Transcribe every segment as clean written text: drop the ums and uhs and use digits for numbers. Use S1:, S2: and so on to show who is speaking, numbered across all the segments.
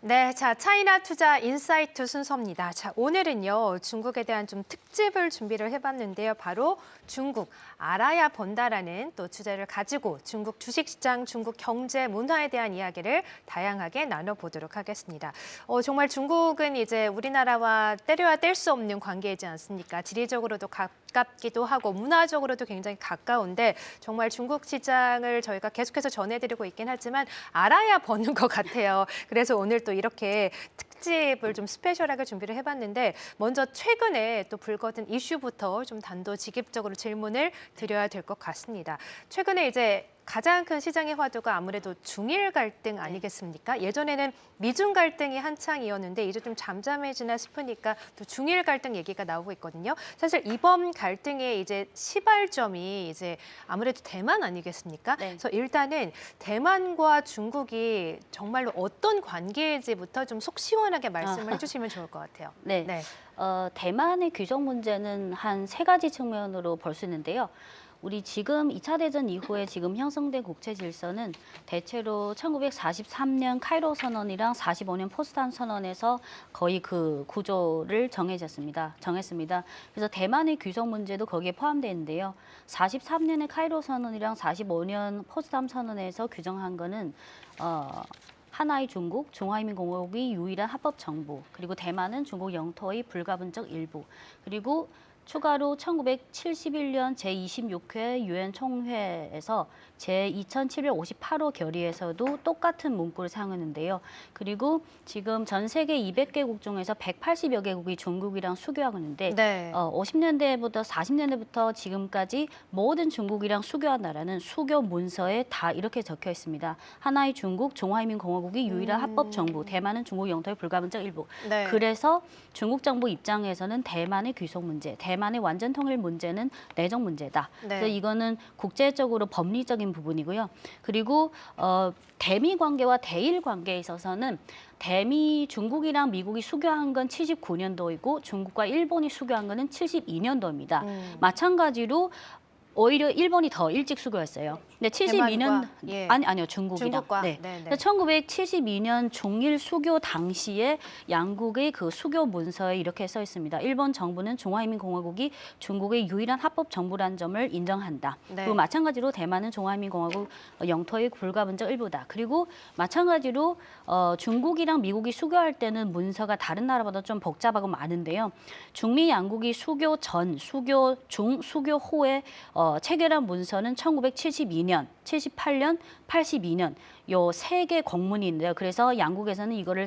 S1: 네, 자, 차이나 투자 인사이트 순서입니다. 자, 오늘은요, 중국에 대한 좀 특집을 준비를 해봤는데요. 바로 중국 알아야 번다라는 또 주제를 가지고 중국 주식시장, 중국 경제, 문화에 대한 이야기를 다양하게 나눠보도록 하겠습니다. 정말 중국은 이제 우리나라와 때려야 뗄 수 없는 관계이지 않습니까? 지리적으로도 가깝기도 하고 문화적으로도 굉장히 가까운데 정말 중국 시장을 저희가 계속해서 전해드리고 있긴 하지만 알아야 버는 것 같아요. 그래서 오늘 또 이렇게 특집을 좀 스페셜하게 준비를 해봤는데 먼저 최근에 또 불거진 이슈부터 좀 단도직입적으로 질문을 드려야 될 것 같습니다. 최근에 이제 가장 큰 시장의 화두가 아무래도 중일 갈등 아니겠습니까? 예전에는 미중 갈등이 한창이었는데 이제 좀 잠잠해지나 싶으니까 또 중일 갈등 얘기가 나오고 있거든요. 사실 이번 갈등의 이제 시발점이 이제 아무래도 대만 아니겠습니까?
S2: 네.
S1: 그래서 일단은 대만과 중국이 정말로 어떤 관계인지부터 좀 속 시원하게 말씀을 해주시면 좋을 것 같아요.
S2: 네.
S1: 네.
S2: 대만의 규정 문제는 한 3가지 측면으로 볼 수 있는데요. 우리 지금 2차 대전 이후에 지금 형성된 국제 질서는 대체로 1943년 카이로 선언이랑 45년 포츠담 선언에서 거의 그 구조를 정했습니다. 그래서 대만의 규정 문제도 거기에 포함되어 있는데요. 43년의 카이로 선언이랑 45년 포츠담 선언에서 규정한 거는 하나의 중국, 중화인민공화국이 유일한 합법 정부, 그리고 대만은 중국 영토의 불가분적 일부, 그리고 추가로 1971년 제26회 유엔 총회에서 제2758호 결의에서도 똑같은 문구를 사용했는데요. 그리고 지금 전 세계 200개국 중에서 180여 개국이 중국이랑 수교하고 있는데
S1: 네.
S2: 50년대부터 40년대부터 지금까지 모든 중국이랑 수교한 나라는 수교 문서에 다 이렇게 적혀 있습니다. 하나의 중국, 중화인민공화국이 유일한 합법 정부, 대만은 중국 영토의 불가분적 일부.
S1: 네.
S2: 그래서 중국 정부 입장에서는 대만의 귀속 문제, 대만의 완전 통일 문제는 내정 문제다.
S1: 네.
S2: 그래서 이거는 국제적으로 법리적인 부분이고요. 그리고 대미 관계와 대일 관계에 있어서는 대미 중국이랑 미국이 수교한 건 79년도이고 중국과 일본이 수교한 거는 72년도입니다. 마찬가지로 오히려 일본이 더 일찍 수교했어요. 근데 72년
S1: 대만과, 예.
S2: 아니요 중국이랑.
S1: 중국과,
S2: 네.
S1: 네네.
S2: 1972년 중일 수교 당시에 양국의 그 수교 문서에 이렇게 써 있습니다. 일본 정부는 중화인민공화국이 중국의 유일한 합법 정부란 점을 인정한다.
S1: 네.
S2: 그리고 마찬가지로 대만은 중화인민공화국 영토의 불가분적 일부다. 그리고 마찬가지로 중국이랑 미국이 수교할 때는 문서가 다른 나라보다 좀 복잡하고 많은데요. 중미 양국이 수교 전, 수교 중, 수교 후에 체결한 문서는 1972년, 78년, 82년 요 3개 공문이 있는데요. 그래서 양국에서는 이거를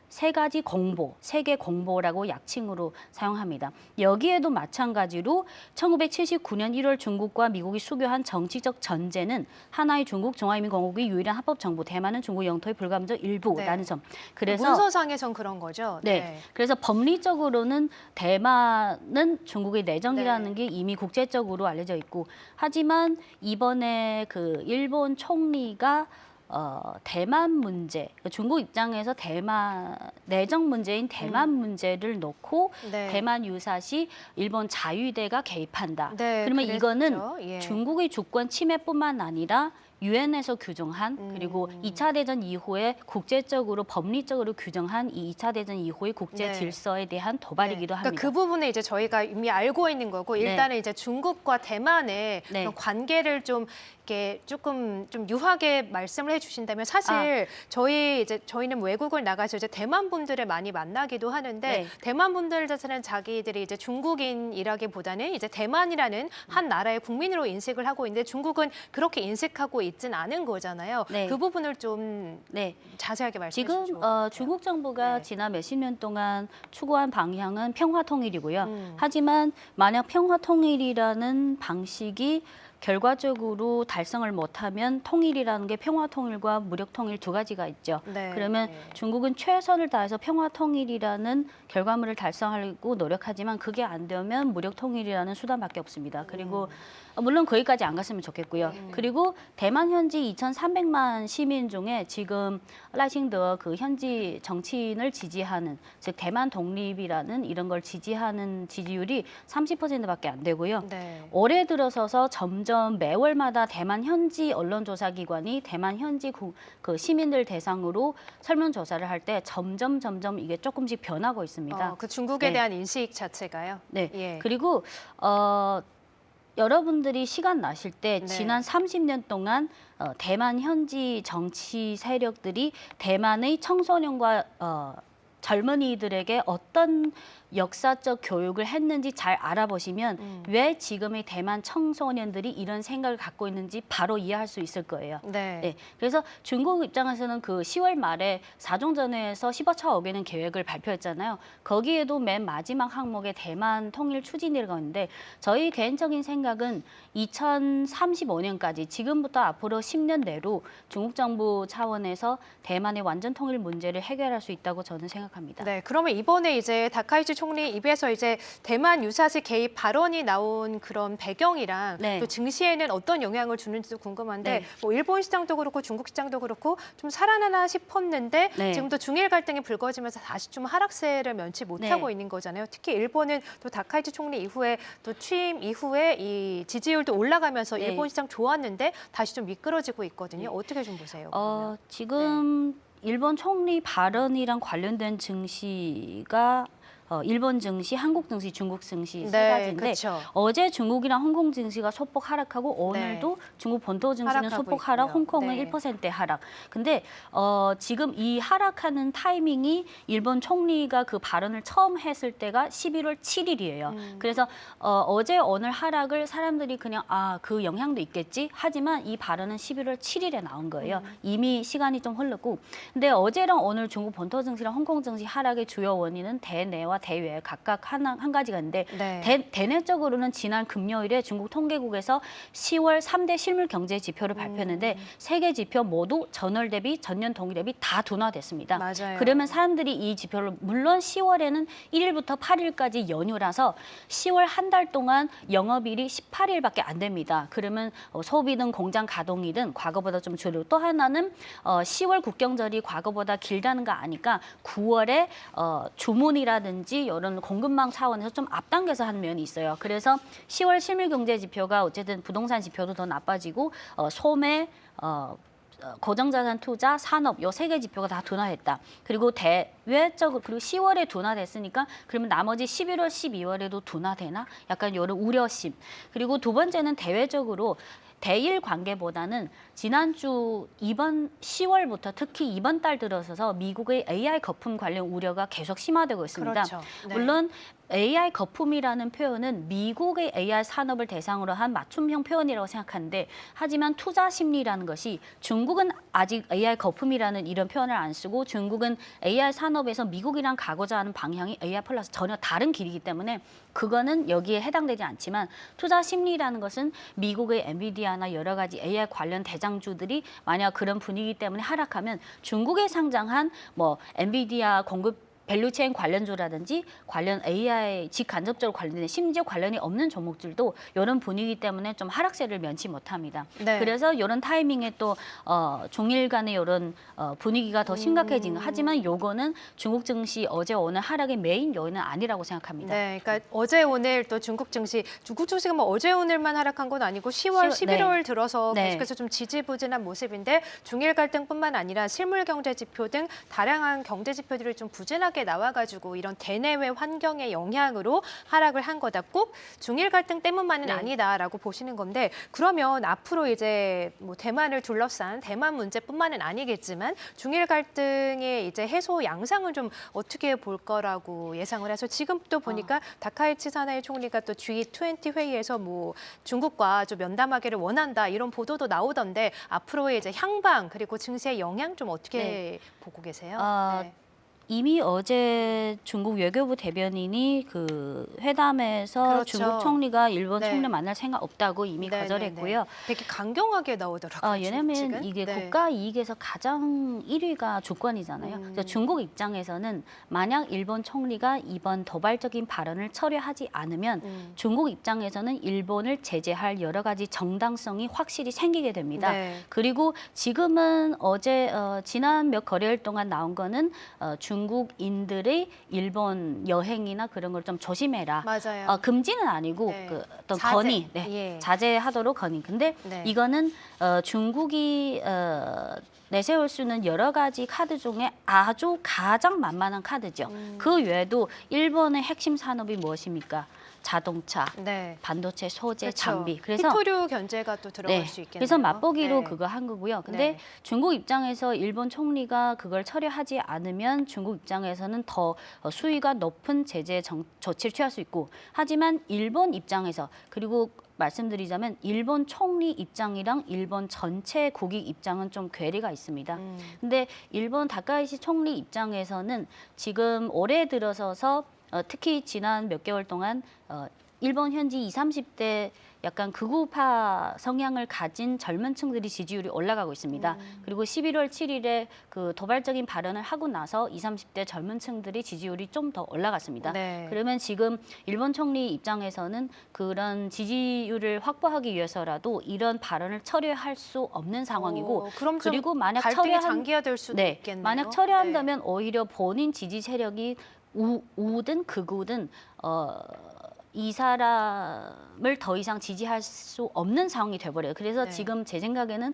S2: 3가지 공보, 세계 공보라고 약칭으로 사용합니다. 여기에도 마찬가지로 1979년 1월 중국과 미국이 수교한 정치적 전제는 하나의 중국, 중화인민공화국이 유일한 합법 정부, 대만은 중국 영토의 불가분적 일부라는 점. 그래서
S1: 문서상에선 그런 거죠.
S2: 네. 그래서 법리적으로는 대만은 중국의 내정이라는 게 이미 국제적으로 알려져 있고, 하지만 이번에 그 일본 총리가 대만 문제, 중국 입장에서 대만 내정 문제인 대만 문제를 놓고
S1: 네.
S2: 대만 유사시 일본 자유대가 개입한다.
S1: 네,
S2: 그러면
S1: 그랬죠.
S2: 이거는
S1: 예.
S2: 중국의 주권 침해뿐만 아니라 유엔에서 규정한 그리고 2차 대전 이후에 국제적으로 법리적으로 규정한 이 2차 대전 이후의 국제
S1: 네.
S2: 질서에 대한 도발이기도 합니다.
S1: 그러니까 그 부분에 이제 저희가 이미 알고 있는 거고 일단은 이제 중국과 대만의 그런 관계를 좀 이렇게 조금 좀 유하게 말씀을 해주신다면 사실 저희는 외국을 나가서 이제 대만 분들을 많이 만나기도 하는데 대만 분들 자체는 자기들이 이제 중국인이라기보다는 이제 대만이라는 한 나라의 국민으로 인식을 하고 있는데 중국은 그렇게 인식하고 있진 않은 거잖아요. 그 부분을 좀 자세하게 말씀해 주시죠.
S2: 지금 중국 정부가 지난 몇십 년 동안 추구한 방향은 평화 통일이고요. 하지만 만약 평화 통일이라는 방식이 결과적으로 달성을 못하면 통일이라는 게 평화 통일과 무력 통일 2가지가 있죠. 그러면 중국은 최선을 다해서 평화 통일이라는 결과물을 달성하려고 노력하지만 그게 안 되면 무력 통일이라는 수단밖에 없습니다. 그리고 물론 거기까지 안 갔으면 좋겠고요. 그리고 대만 현지 2,300만 시민 중에 지금 라이싱더 그 현지 정치인을 지지하는, 즉 대만 독립이라는 이런 걸 지지하는 지지율이 30%밖에 안 되고요. 올해 들어서서 점점 점점 매월마다 대만 현지 언론조사기관이 대만 현지 그 시민들 대상으로 설문조사를 할 때 점점 이게 조금씩 변하고 있습니다.
S1: 그 중국에
S2: 네.
S1: 대한 인식 자체가요?
S2: 네.
S1: 예.
S2: 그리고 여러분들이 시간 나실 때
S1: 네.
S2: 지난 30년 동안 대만 현지 정치 세력들이 대만의 청소년과 젊은이들에게 어떤 역사적 교육을 했는지 잘 알아보시면 왜 지금의 대만 청소년들이 이런 생각을 갖고 있는지 바로 이해할 수 있을 거예요.
S1: 네.
S2: 네, 그래서 중국 입장에서는 그 10월 말에 4종전에서 15차 어게인 계획을 발표했잖아요. 거기에도 맨 마지막 항목에 대만 통일 추진이라고 있는데 저희 개인적인 생각은 2035년까지 지금부터 앞으로 10년 내로 중국 정부 차원에서 대만의 완전 통일 문제를 해결할 수 있다고 저는 생각합니다.
S1: 네, 그러면 이번에 이제 다카이치 총리 입에서 이제 대만 유사시 개입 발언이 나온 그런 배경이랑
S2: 네.
S1: 또 증시에는 어떤 영향을 주는지도 궁금한데
S2: 네.
S1: 뭐 일본 시장도 그렇고 중국 시장도 그렇고 좀 살아나나 싶었는데
S2: 네.
S1: 지금도 중일 갈등이 불거지면서 다시 좀 하락세를 면치 못하고
S2: 네.
S1: 있는 거잖아요. 특히 일본은 또 다카이치 총리 이후에 또 취임 이후에 이 지지율도 올라가면서
S2: 네.
S1: 일본 시장 좋았는데 다시 좀 미끄러지고 있거든요. 어떻게 좀 보세요? 그러면?
S2: 지금 일본 총리 발언이랑 관련된 증시가 일본 증시, 한국 증시, 중국 증시 세 가지인데
S1: 그렇죠.
S2: 어제 중국이랑 홍콩 증시가 소폭 하락하고
S1: 네.
S2: 오늘도 중국 본토 증시는
S1: 하락하고
S2: 소폭 하락,
S1: 있고요.
S2: 홍콩은
S1: 네.
S2: 1% 하락. 근데 지금 이 하락하는 타이밍이 일본 총리가 그 발언을 처음 했을 때가 11월 7일이에요. 그래서 어제 오늘 하락을 사람들이 그냥 그 영향도 있겠지. 하지만 이 발언은 11월 7일에 나온 거예요. 이미 시간이 좀 흐르고. 근데 어제랑 오늘 중국 본토 증시랑 홍콩 증시 하락의 주요 원인은 대내와 대외 각각 한 가지가 있는데
S1: 네.
S2: 대내적으로는 지난 금요일에 중국 통계국에서 10월 3대 실물 경제 지표를 발표했는데 세 개 지표 모두 전월 대비 전년 동기 대비 다 둔화됐습니다.
S1: 맞아요.
S2: 그러면 사람들이 이 지표를 물론 10월에는 1일부터 8일까지 연휴라서 10월 한 달 동안 영업일이 18일밖에 안 됩니다. 그러면 소비든 공장 가동이든 과거보다 좀 줄고 또 하나는 10월 국경절이 과거보다 길다는 거 아니까 9월에 주문이라든지 이런 공급망 차원에서 좀 앞당겨서 한 면이 있어요. 그래서 10월 실물 경제 지표가 어쨌든 부동산 지표도 더 나빠지고 소매 고정자산 투자, 산업 요 세 개 지표가 다 둔화했다. 그리고 대외적으로 그리고 10월에 둔화됐으니까 그러면 나머지 11월, 12월에도 둔화되나? 약간 이런 우려심. 그리고 두 번째는 대외적으로 대일 관계보다는 지난주 이번 10월부터 특히 이번 달 들어서서 미국의 AI 거품 관련 우려가 계속 심화되고 있습니다.
S1: 그렇죠. 네.
S2: 물론 AI 거품이라는 표현은 미국의 AI 산업을 대상으로 한 맞춤형 표현이라고 생각하는데 하지만 투자 심리라는 것이 중국은 아직 AI 거품이라는 이런 표현을 안 쓰고 중국은 AI 산업에서 미국이랑 가고자 하는 방향이 AI 플러스 전혀 다른 길이기 때문에 그거는 여기에 해당되지 않지만 투자 심리라는 것은 미국의 엔비디아나 여러 가지 AI 관련 대장주들이 만약 그런 분위기 때문에 하락하면 중국에 상장한 뭐 엔비디아 공급 밸류체인 관련주라든지 관련 AI 직간접적으로 관련된 심지어 관련이 없는 종목들도 이런 분위기 때문에 좀 하락세를 면치 못합니다.
S1: 네.
S2: 그래서 이런 타이밍에 또 중일 간의 이런 분위기가 더 심각해지는 하지만 요거는 중국 증시 어제 오늘 하락의 메인 요인은 아니라고 생각합니다.
S1: 네, 그러니까 어제 오늘 또 중국 증시가 뭐 어제 오늘만 하락한 건 아니고 10월, 11월 들어서
S2: 네.
S1: 계속해서 좀 지지부진한 모습인데 중일 갈등뿐만 아니라 실물 경제 지표 등 다양한 경제 지표들이 좀 부진하게 나와가지고 이런 대내외 환경의 영향으로 하락을 한 거다. 꼭 중일 갈등 때문만은
S2: 네.
S1: 아니다라고 보시는 건데 그러면 앞으로 이제 뭐 대만을 둘러싼 대만 문제뿐만은 아니겠지만 중일 갈등의 이제 해소 양상은 좀 어떻게 볼 거라고 예상을 해서 지금 또 보니까 다카이치 사나이 총리가 또 G20 회의에서 뭐 중국과 좀 면담하기를 원한다 이런 보도도 나오던데 앞으로의 이제 향방 그리고 증시의 영향 좀 어떻게 보고 계세요? 네.
S2: 이미 어제 중국 외교부 대변인이 그 회담에서
S1: 그렇죠.
S2: 중국 총리가 일본
S1: 네.
S2: 총리 만날 생각 없다고 이미
S1: 네,
S2: 거절했고요.
S1: 네, 네. 되게 강경하게 나오더라고요.
S2: 왜냐하면
S1: 지금.
S2: 이게
S1: 네.
S2: 국가 이익에서 가장 1위가 주권이잖아요. 그래서 중국 입장에서는 만약 일본 총리가 이번 도발적인 발언을 처리하지 않으면 중국 입장에서는 일본을 제재할 여러 가지 정당성이 확실히 생기게 됩니다.
S1: 네.
S2: 그리고 지금은 어제 지난 몇 거래일 동안 나온 거는 중국인들의 일본 여행이나 그런 걸 좀 조심해라.
S1: 맞아요.
S2: 금지는 아니고
S1: 네.
S2: 그 어떤
S1: 자제.
S2: 건의,
S1: 예.
S2: 자제하도록 건의. 근데
S1: 네.
S2: 이거는 중국이 내세울 수 있는 여러 가지 카드 중에 아주 가장 만만한 카드죠. 그 외에도 일본의 핵심 산업이 무엇입니까? 자동차,
S1: 네.
S2: 반도체, 소재,
S1: 그렇죠.
S2: 장비. 그래서
S1: 히토류 견제가 또 들어갈 수 있겠네요.
S2: 그래서 맛보기로
S1: 네.
S2: 그거 한 거고요. 근데
S1: 네.
S2: 중국 입장에서 일본 총리가 그걸 처리하지 않으면 중국 입장에서는 더 수위가 높은 제재 조치를 취할 수 있고, 하지만 일본 입장에서, 그리고 말씀드리자면 일본 총리 입장이랑 일본 전체 국익 입장은 좀 괴리가 있습니다. 근데 일본 다카이시 총리 입장에서는 지금 올해 들어서서 특히 지난 몇 개월 동안 일본 현지 20, 30대 약간 극우파 성향을 가진 젊은 층들이 지지율이 올라가고 있습니다. 그리고 11월 7일에 그 도발적인 발언을 하고 나서 20, 30대 젊은 층들이 지지율이 좀 더 올라갔습니다.
S1: 네.
S2: 그러면 지금 일본 총리 입장에서는 그런 지지율을 확보하기 위해서라도 이런 발언을 처리할 수 없는 상황이고,
S1: 그럼 좀
S2: 그리고 만약
S1: 갈등이 장기화될 수도
S2: 네,
S1: 있겠네요.
S2: 만약 처리한다면 오히려 본인 지지 세력이 우든 극우든 이 사람을 더 이상 지지할 수 없는 상황이 돼버려요. 그래서
S1: 네.
S2: 지금 제 생각에는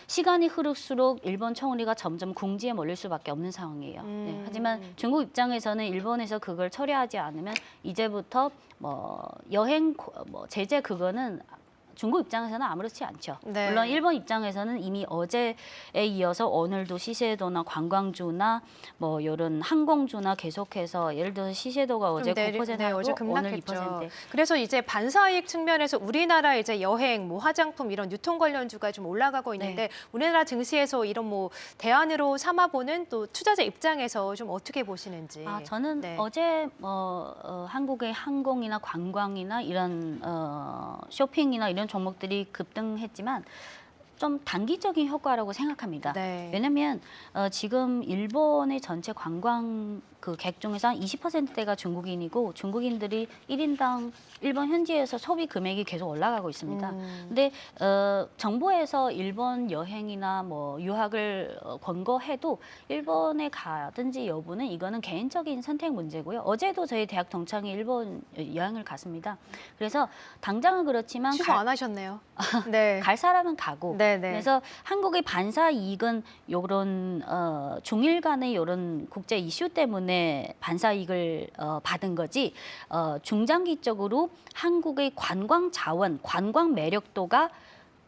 S2: 시간이 흐를수록 일본 총리가 점점 궁지에 몰릴 수밖에 없는 상황이에요. 네, 하지만 중국 입장에서는 일본에서 그걸 처리하지 않으면 이제부터 뭐 여행 뭐 제재 그거는 중국 입장에서는 아무렇지 않죠.
S1: 네.
S2: 물론 일본 입장에서는 이미 어제에 이어서 오늘도 시세도나 관광주나 뭐 이런 항공주나 계속해서, 예를 들어서 시세도가 어제 9% 하고
S1: 어제
S2: 오늘
S1: 급락했죠.
S2: 2%.
S1: 그래서 이제 반사이익 측면에서 우리나라 이제 여행, 뭐 화장품 이런 유통 관련주가 좀 올라가고 있는데 우리나라 증시에서 이런 뭐 대안으로 삼아보는 또 투자자 입장에서 좀 어떻게 보시는지.
S2: 저는
S1: 네.
S2: 어제 한국의 항공이나 관광이나 이런 쇼핑이나 이런 종목들이 급등했지만 좀 단기적인 효과라고 생각합니다.
S1: 네.
S2: 왜냐하면 지금 일본의 전체 관광 그 객 중에서 한 20%대가 중국인이고, 중국인들이 1인당 일본 현지에서 소비 금액이 계속 올라가고 있습니다. 근데 정부에서 일본 여행이나 뭐 유학을 권고해도 일본에 가든지 여부는 이거는 개인적인 선택 문제고요. 어제도 저희 대학 동창이 일본 여행을 갔습니다. 그래서 당장은 그렇지만
S1: 취소 안 하셨네요. 네.
S2: 갈 사람은 가고.
S1: 네네.
S2: 그래서 한국의 반사 이익은 요런 중일 간의 요런 국제 이슈 때문에 반사 이익을 받은 거지, 중장기적으로 한국의 관광 자원, 관광 매력도가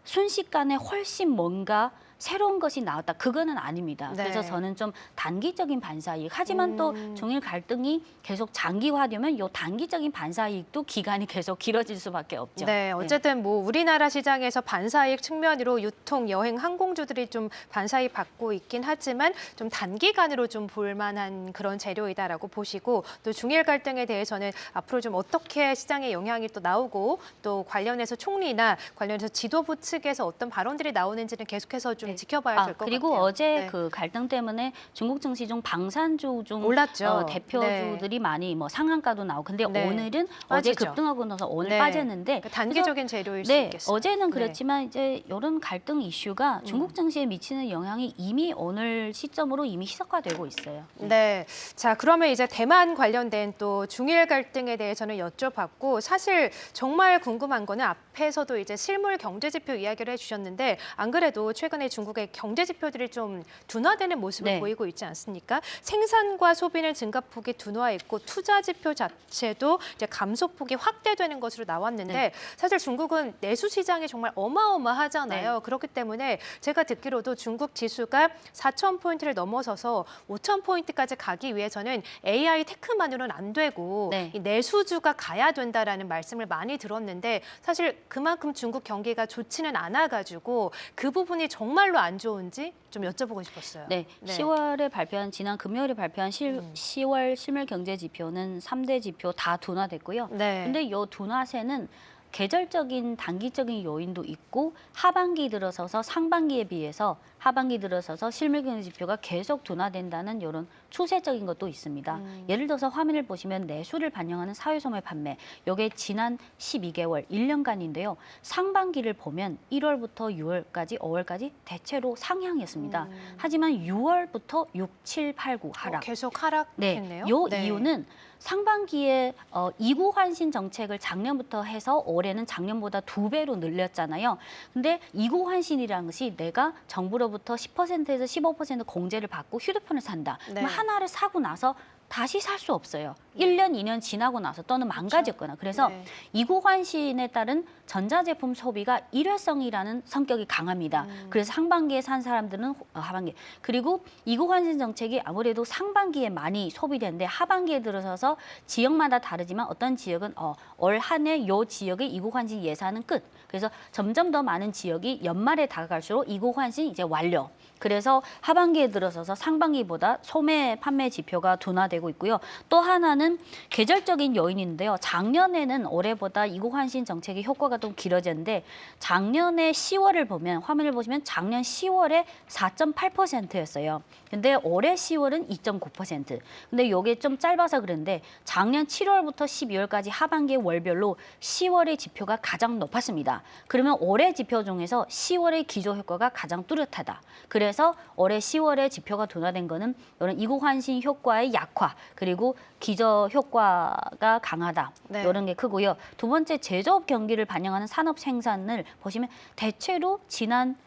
S2: 순식간에 훨씬 뭔가 새로운 것이 나왔다, 그거는 아닙니다.
S1: 네.
S2: 그래서 저는 좀 단기적인 반사이익, 하지만 또 중일 갈등이 계속 장기화되면 요 단기적인 반사이익도 기간이 계속 길어질 수밖에 없죠.
S1: 네, 어쨌든 뭐 우리나라 시장에서 반사이익 측면으로 유통, 여행, 항공주들이 좀 반사이익 받고 있긴 하지만 좀 단기간으로 좀 볼만한 그런 재료이다라고 보시고, 또 중일 갈등에 대해서는 앞으로 좀 어떻게 시장에 영향이 또 나오고, 또 관련해서 총리나 관련해서 지도부 측에서 어떤 발언들이 나오는지는 계속해서 좀 지켜봐야 될 것 같아요.
S2: 그리고 어제
S1: 네.
S2: 그 갈등 때문에 중국 증시 중 방산주 중
S1: 올랐죠.
S2: 대표주들이 많이 뭐 상한가도 나오고, 근데
S1: 네.
S2: 오늘은
S1: 빠지죠.
S2: 어제 급등하고 나서 오늘
S1: 네.
S2: 빠졌는데,
S1: 그러니까 단기적인 재료일 수
S2: 네,
S1: 있겠어요.
S2: 어제는
S1: 네.
S2: 그렇지만 이제 이런 갈등 이슈가 중국 증시에 미치는 영향이 이미 오늘 시점으로 이미 희석화되고 있어요.
S1: 네, 자 그러면 이제 대만 관련된 또 중일 갈등에 대해서는 여쭤봤고, 사실 정말 궁금한 거는 앞에서도 이제 실물 경제 지표 이야기를 해주셨는데, 안 그래도 최근에 중국의 경제 지표들이 좀 둔화되는 모습을
S2: 네.
S1: 보이고 있지 않습니까? 생산과 소비는 증가폭이 둔화했고 투자 지표 자체도 이제 감소폭이 확대되는 것으로 나왔는데,
S2: 네.
S1: 사실 중국은 내수 시장이 정말 어마어마하잖아요. 그렇기 때문에 제가 듣기로도 중국 지수가 4,000포인트를 넘어서서 5,000포인트까지 가기 위해서는 AI 테크만으로는 안 되고 이 내수주가 가야 된다라는 말씀을 많이 들었는데, 사실 그만큼 중국 경기가 좋지는 않아가지고 그 부분이 정말로 안 좋은지 좀 여쭤보고 싶었어요.
S2: 네, 10월에 발표한, 지난 금요일에 발표한 10월 실물 경제 지표는 3대 지표 다 둔화됐고요.
S1: 네.
S2: 근데 이 둔화세는 계절적인 단기적인 요인도 있고 하반기 들어서서 상반기에 비해서 하반기 들어서서 실물 경제 지표가 계속 둔화된다는 이런 추세적인 것도 있습니다. 예를 들어서 화면을 보시면 내수를 반영하는 사회소매 판매, 이게 지난 12개월, 1년간인데요. 상반기를 보면 1월부터 6월까지, 5월까지 대체로 상향이었습니다. 하지만 6월부터 6, 7, 8, 9 하락.
S1: 계속 하락했네요.
S2: 요
S1: 네.
S2: 이유는 상반기에 이구 환신 정책을 작년부터 해서 올해는 작년보다 2배로 늘렸잖아요. 근데 이구 환신이라는 것이 내가 정부로부터 10%에서 15% 공제를 받고 휴대폰을 산다.
S1: 네.
S2: 그럼 하나를 사고 나서 다시 살 수 없어요. 1년, 2년 지나고 나서 또는 망가졌거나. 그래서
S1: 네.
S2: 이구 환신에 따른 전자제품 소비가 일회성이라는 성격이 강합니다. 그래서 상반기에 산 사람들은 하반기. 그리고 이구 환신 정책이 아무래도 상반기에 많이 소비되는데 하반기에 들어서서 지역마다 다르지만 어떤 지역은 올 한 해 요 지역의 이구 환신 예산은 끝. 그래서 점점 더 많은 지역이 연말에 다가갈수록 이구 환신 이제 완료. 그래서 하반기에 들어서서 상반기보다 소매 판매 지표가 둔화되고 있고요. 또 하나는 계절적인 요인인데요. 작년에는 올해보다 이구 환신 정책의 효과가 좀 길어졌는데 작년에 10월을 보면 화면을 보시면 작년 10월에 4.8%였어요. 근데 올해 10월은 2.9%. 근데 이게 좀 짧아서 그런데 작년 7월부터 12월까지 하반기 월별로 10월의 지표가 가장 높았습니다. 그러면 올해 지표 중에서 10월의 기저 효과가 가장 뚜렷하다. 그래서 올해 10월에 지표가 둔화된 거는 이런 이구 환신 효과의 약화 그리고 기저 효과가 강하다.
S1: 네.
S2: 이런 게 크고요. 두 번째 제조업 경기를 반영하는 산업 생산을 보시면 대체로 지난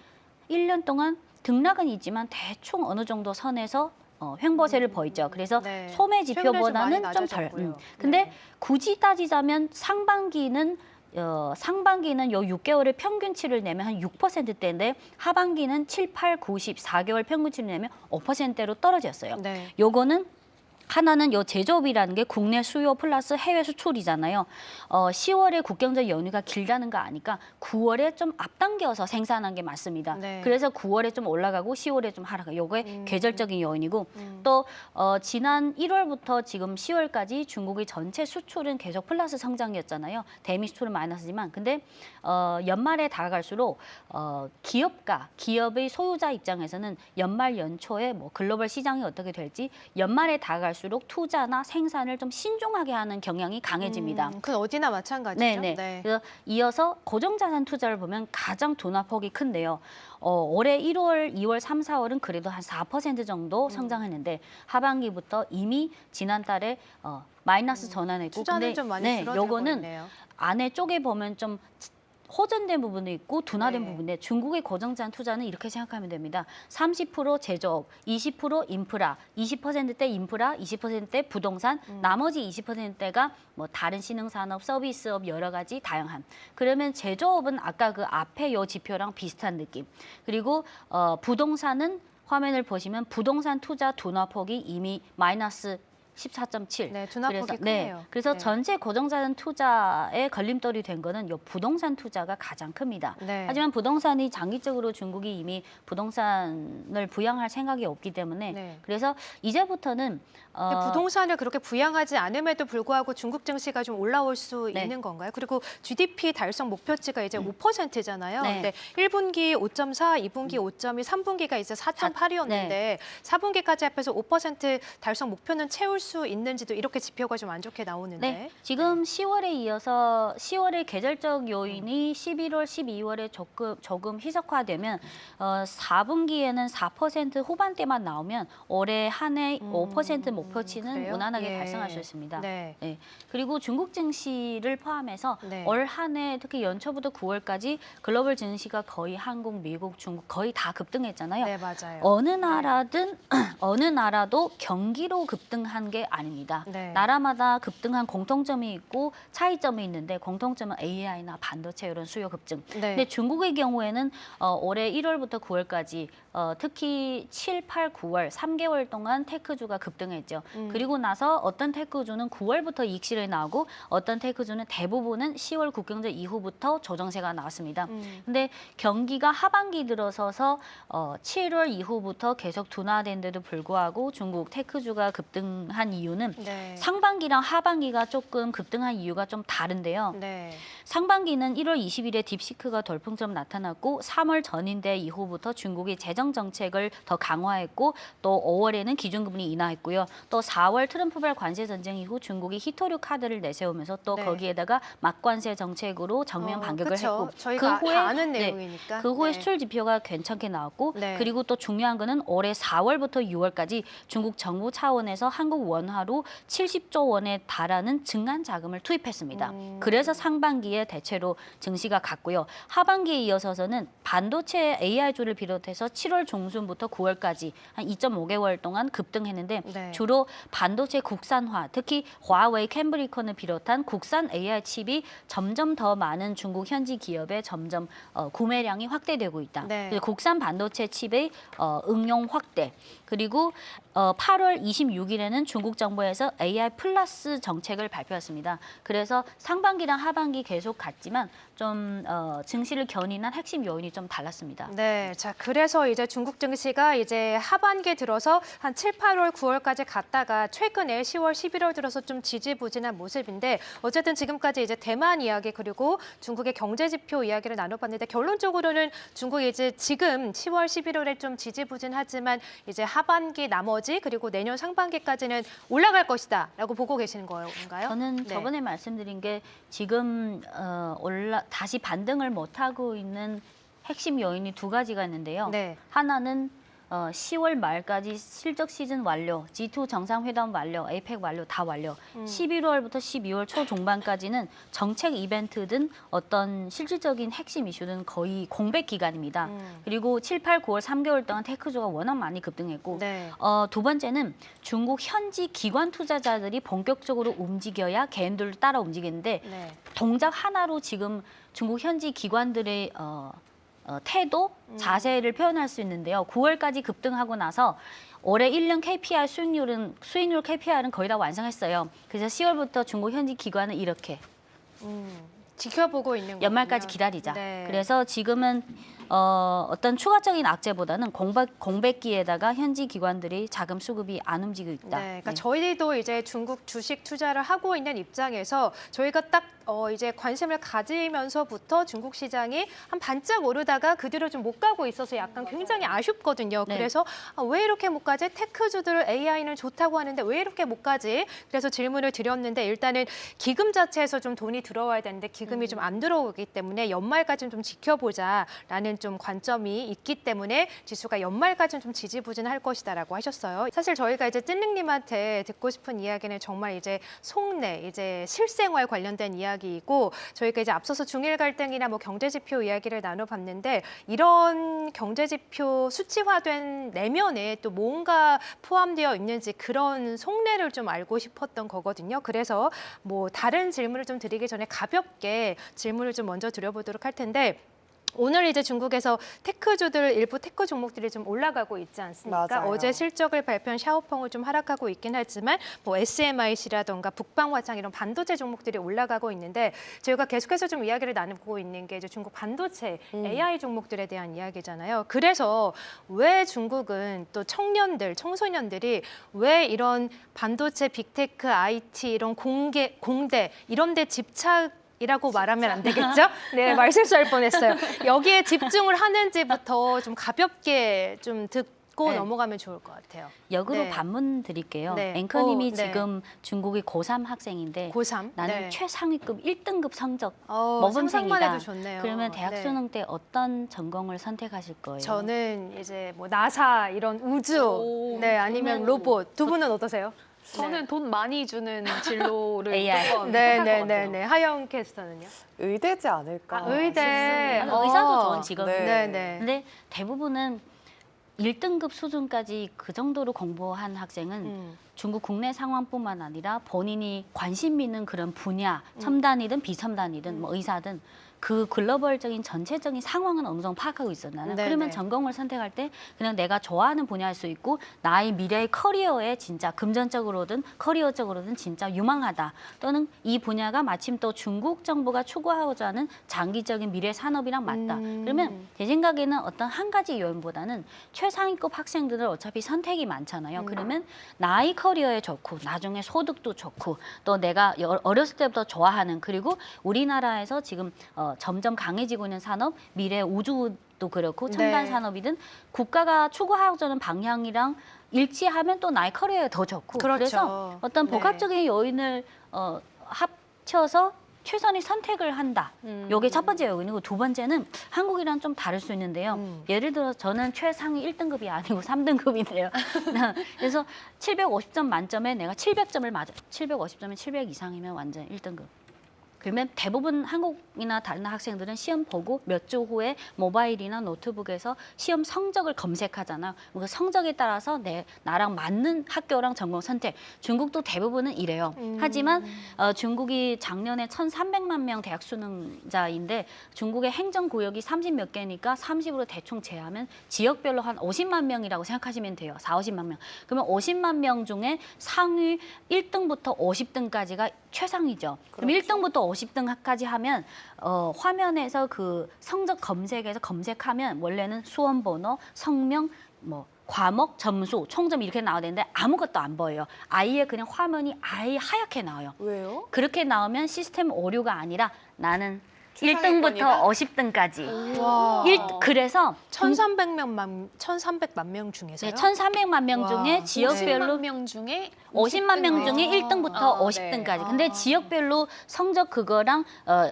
S2: 1년 동안 등락은 있지만 대충 어느 정도 선에서 횡보세를 보였죠. 그래서
S1: 네.
S2: 소매
S1: 최근에 좀 많이
S2: 지표보다는 좀 덜.
S1: 낮아졌고요.
S2: 근데
S1: 네.
S2: 굳이 따지자면 상반기는 요 6개월의 평균치를 내면 한 6%대인데 하반기는 7, 8, 9, 10, 4개월 평균치를 내면 5%대로 떨어졌어요.
S1: 네.
S2: 요거는 하나는 요 제조업이라는 게 국내 수요 플러스 해외 수출이잖아요. 10월에 국경적 연휴가 길다는 거 아니까 9월에 좀 앞당겨서 생산한 게 맞습니다.
S1: 네.
S2: 그래서 9월에 좀 올라가고 10월에 좀 하락하고 요게 계절적인 요인이고 또 지난 1월부터 지금 10월까지 중국의 전체 수출은 계속 플러스 성장이었잖아요. 대미 수출은 마이너스지만 근데 연말에 다가갈수록 기업의 소유자 입장에서는 연말 연초에 뭐 글로벌 시장이 어떻게 될지 연말에 다가갈수록 투자나 생산을 좀 신중하게 하는 경향이 강해집니다.
S1: 그건 어디나 마찬가지죠.
S2: 네네.
S1: 네.
S2: 그래서 이어서 고정자산 투자를 보면 가장 둔화폭이 큰데요. 올해 1월, 2월, 3, 4월은 그래도 한 4% 정도 성장했는데 하반기부터 이미 지난달에 마이너스 전환했고
S1: 투자는 좀 많이 줄어들고
S2: 요거는
S1: 있네요.
S2: 안에 쪽에 보면 좀 호전된 부분도 있고 둔화된
S1: 네.
S2: 부분인데 중국의 고정자산 투자는 이렇게 생각하면 됩니다. 30% 제조업, 20% 인프라, 20%대 인프라, 20%대 부동산, 나머지 20%대가 뭐 다른 신흥산업, 서비스업 여러 가지 다양한. 그러면 제조업은 아까 그 앞에 요 지표랑 비슷한 느낌. 그리고 부동산은 화면을 보시면 부동산 투자 둔화폭이 이미 마이너스 14.7.
S1: 네, 둔화폭이 크네요.
S2: 그래서
S1: 네.
S2: 전체 고정자산 투자에 걸림돌이 된 거는 요 부동산 투자가 가장 큽니다.
S1: 네.
S2: 하지만 부동산이 장기적으로 중국이 이미 부동산을 부양할 생각이 없기 때문에
S1: 네.
S2: 그래서 이제부터는
S1: 근데 부동산을 그렇게 부양하지 않음에도 불구하고 중국 증시가 좀 올라올 수
S2: 네.
S1: 있는 건가요? 그리고 GDP 달성 목표치가 이제 5%잖아요.
S2: 네.
S1: 근데 1분기 5.4, 2분기 5.2, 3분기가 이제 4.8이었는데 4분기까지 합해서 5% 달성 목표는 채울 수 있는지도 이렇게 지표가 좀 안 좋게 나오는데.
S2: 네, 지금 10월에 이어서 10월의 계절적 요인이 11월, 12월에 조금 희석화되면 4분기에는 4% 후반대만 나오면 올해 한 해 5% 목표치는
S1: 그래요?
S2: 무난하게
S1: 예.
S2: 달성할 수 있습니다.
S1: 네.
S2: 네. 그리고 중국 증시를 포함해서
S1: 네.
S2: 올 한 해 특히 연초부터 9월까지 글로벌 증시가 거의 한국, 미국, 중국 거의 다 급등했잖아요.
S1: 네, 맞아요.
S2: 어느 나라든 어느 나라도 경기로 급등한 게 아닙니다.
S1: 네.
S2: 나라마다 급등한 공통점이 있고 차이점이 있는데 공통점은 AI나 반도체 이런 수요 급증.
S1: 네.
S2: 근데 중국의 경우에는 올해 1월부터 9월까지 특히 7, 8, 9월 3개월 동안 테크주가 급등했죠. 거죠. 그리고 나서 어떤 테크주는 9월부터 이익실현이 나오고 어떤 테크주는 대부분은 10월 국경제 이후부터 조정세가 나왔습니다. 근데 경기가 하반기 들어서서 7월 이후부터 계속 둔화된데도 불구하고 중국 테크주가 급등한 이유는
S1: 네.
S2: 상반기랑 하반기가 조금 급등한 이유가 좀 다른데요.
S1: 네.
S2: 상반기는 1월 20일에 딥시크가 돌풍처럼 나타났고 3월 전인대 이후부터 중국이 재정 정책을 더 강화했고 또 5월에는 기준금리 인하했고요. 또 4월 트럼프발 관세 전쟁 이후 중국이 히토류 카드를 내세우면서 또
S1: 네.
S2: 거기에다가 막관세 정책으로 정면 반격을
S1: 그쵸.
S2: 했고
S1: 저희가
S2: 그 후에
S1: 다 아는
S2: 네,
S1: 내용이니까.
S2: 그 후에
S1: 네.
S2: 수출 지표가 괜찮게 나왔고
S1: 네.
S2: 그리고 또 중요한 거는 올해 4월부터 6월까지 중국 정부 차원에서 한국 원화로 70조 원에 달하는 증한 자금을 투입했습니다. 그래서 상반기에 대체로 증시가 갔고요. 하반기에 이어서는 반도체 AI주를 비롯해서 7월 중순부터 9월까지 한 2.5개월 동안 급등했는데
S1: 네.
S2: 주로 반도체 국산화, 특히 화웨이, 캠브리콘을 비롯한 국산 AI 칩이 점점 더 많은 중국 현지 기업의 점점 구매량이 확대되고 있다.
S1: 네.
S2: 그래서 국산 반도체 칩의 응용 확대. 그리고 8월 26일에는 중국 정부에서 AI 플러스 정책을 발표했습니다. 그래서 상반기랑 하반기 계속 갔지만 좀 증시를 견인한 핵심 요인이 좀 달랐습니다.
S1: 네, 자 그래서 이제 중국 증시가 이제 하반기에 들어서 한 7, 8월, 9월까지 갔다가 최근에 10월, 11월 들어서 좀 지지부진한 모습인데 어쨌든 지금까지 이제 대만 이야기 그리고 중국의 경제 지표 이야기를 나눠봤는데 결론적으로는 중국이 이제 지금 10월, 11월에 좀 지지부진하지만 이제 하반기 나머지 그리고 내년 상반기까지는 올라갈 것이다라고 보고 계시는 건가요?
S2: 저는
S1: 네.
S2: 저번에 말씀드린 게 지금 다시 반등을 못하고 있는 핵심 요인이 두 가지가 있는데요.
S1: 네.
S2: 하나는 10월 말까지 실적 시즌 완료, G2 정상회담 완료, 에이펙 완료 다 완료. 11월부터 12월 초 중반까지는 정책 이벤트든 어떤 실질적인 핵심 이슈든 거의 공백 기간입니다. 그리고 7, 8, 9월 3개월 동안 테크주가 워낙 많이 급등했고
S1: 네.
S2: 두 번째는 중국 현지 기관 투자자들이 본격적으로 움직여야 개인들도 따라 움직이는데
S1: 네.
S2: 동작 하나로 지금 중국 현지 기관들의 태도, 자세를 표현할 수 있는데요. 9월까지 급등하고 나서 올해 1년 KPI 수익률 KPI는 거의 다 완성했어요. 그래서 10월부터 중국 현지 기관은 이렇게
S1: 지켜보고 있는 거군요.
S2: 연말까지 기다리자.
S1: 네.
S2: 그래서 지금은 어떤 추가적인 악재보다는 공백기에다가 현지 기관들이 자금 수급이 안 움직이고 있다.
S1: 네, 그러니까
S2: 네.
S1: 저희도 이제 중국 주식 투자를 하고 있는 입장에서 저희가 딱 이제 관심을 가지면서부터 중국 시장이 한 반짝 오르다가 그 뒤로 좀 못 가고 있어서 약간 굉장히 아쉽거든요.
S2: 네.
S1: 그래서 왜 이렇게 못 가지? 테크주들 AI는 좋다고 하는데 왜 이렇게 못 가지? 그래서 질문을 드렸는데 일단은 기금 자체에서 좀 돈이 들어와야 되는데 기금이 좀 안 들어오기 때문에 연말까지는 좀 지켜보자라는 좀 관점이 있기 때문에 지수가 연말까지는 좀 지지부진할 것이다라고 하셨어요. 사실 저희가 이제 찐능님한테 듣고 싶은 이야기는 정말 이제 속내, 이제 실생활 관련된 이야기이고 저희가 이제 앞서서 중일 갈등이나 뭐 경제 지표 이야기를 나눠봤는데 이런 경제 지표 수치화된 내면에 또 뭔가 포함되어 있는지 그런 속내를 좀 알고 싶었던 거거든요. 그래서 뭐 다른 질문을 좀 드리기 전에 가볍게 질문을 좀 먼저 드려보도록 할 텐데 오늘 이제 중국에서 테크주들 일부 테크 종목들이 좀 올라가고 있지 않습니까?
S3: 맞아요.
S1: 어제 실적을 발표한 샤오펑은 좀 하락하고 있긴 하지만 뭐 SMIC라던가 북방화창 이런 반도체 종목들이 올라가고 있는데 저희가 계속해서 좀 이야기를 나누고 있는 게 이제 중국 반도체 AI 종목들에 대한 이야기잖아요. 그래서 왜 중국은 또 청소년들이 왜 이런 반도체 빅테크 IT 이런 공대 이런 데 집착이라고 말하면 안 되겠죠? 네, 말실수할 뻔했어요. 여기에 집중을 하는지부터 좀 가볍게 좀 듣고
S2: 네.
S1: 넘어가면 좋을 것 같아요.
S2: 역으로
S1: 네.
S2: 반문 드릴게요.
S1: 네.
S2: 앵커님이
S1: 네.
S2: 지금 중국의 고3 학생인데
S1: 고3?
S2: 나는
S1: 네.
S2: 최상위급 1등급 성적
S1: 상상만
S2: 모범생이다.
S1: 해도 좋네요.
S2: 그러면 대학
S1: 네.
S2: 수능 때 어떤 전공을 선택하실 거예요?
S1: 저는 이제 뭐 나사 이런 우주,
S3: 오,
S1: 네 아니면
S2: 저는-
S1: 로봇. 두 분은 어떠세요?
S3: 저는 돈 많이 주는 진로를
S2: AI.
S3: 조금 택할 것 같아요.
S1: 네네네. 하영 캐스터는요?
S3: 의대지 않을까
S1: 의대.
S3: 싶습니다.
S2: 의사도 좋은 직업이에요.
S3: 네.
S1: 네네.
S2: 근데 대부분은 1등급 수준까지 그 정도로 공부한 학생은 중국 국내 상황뿐만 아니라 본인이 관심 있는 그런 분야, 첨단이든 비첨단이든 뭐 의사든 그 글로벌적인 전체적인 상황은 어느 정도 파악하고 있었나요?
S1: 네네.
S2: 그러면 전공을 선택할 때 그냥 내가 좋아하는 분야일 수 있고 나의 미래의 커리어에 진짜 금전적으로든 커리어적으로든 진짜 유망하다. 또는 이 분야가 마침 또 중국 정부가 추구하고자 하는 장기적인 미래 산업이랑 맞다. 그러면 제 생각에는 어떤 한 가지 요인보다는 최상위급 학생들은 어차피 선택이 많잖아요. 그러면 나의 커리어에 좋고 나중에 소득도 좋고 또 내가 어렸을 때부터 좋아하는 그리고 우리나라에서 지금 점점 강해지고 있는 산업, 미래 우주도 그렇고 첨단
S1: 네.
S2: 산업이든 국가가 추구하고자 하는 방향이랑 일치하면 또 나의 커리어에 더 좋고
S1: 그렇죠.
S2: 그래서 어떤
S1: 네.
S2: 복합적인 요인을 합쳐서 최선의 선택을 한다. 요게 첫 번째 요인이고 두 번째는 한국이랑 좀 다를 수 있는데요. 예를 들어 저는 최상위 1등급이 아니고 3등급인데요. 그래서 750점 만점에 내가 700점을 맞아. 750점에 700 이상이면 완전 1등급. 그러면 대부분 한국이나 다른 학생들은 시험 보고 몇 주 후에 모바일이나 노트북에서 시험 성적을 검색하잖아요. 그 성적에 따라서 나랑 맞는 학교랑 전공 선택. 중국도 대부분은 이래요. 하지만 중국이 작년에 1,300만 명 대학 수능자인데 중국의 행정구역이 30몇 개니까 30으로 대충 제하면 지역별로 한 50만 명이라고 생각하시면 돼요. 40~50만 명. 그러면 50만 명 중에 상위 1등부터 50등까지가 최상이죠. 그럼 1등부터 50등까지 하면 화면에서 그 성적 검색에서 검색하면 원래는 수험번호, 성명, 뭐 과목, 점수, 총점 이렇게 나와야 되는데 아무것도 안 보여요. 아예 그냥 화면이 아예 하얗게 나와요.
S3: 왜요?
S2: 그렇게 나오면 시스템 오류가 아니라 나는
S3: 최상위권이다?
S2: 1등부터 50등까지.
S1: 와.
S2: 그래서
S1: 1,300만 명 중에서요?
S2: 네, 1,300만 명
S1: 와.
S2: 중에 지역별로
S3: 50만 명 중에
S2: 50만 명 중에
S1: 아.
S2: 1등부터
S3: 아,
S2: 50등까지.
S3: 네.
S2: 근데 지역별로 성적 그거랑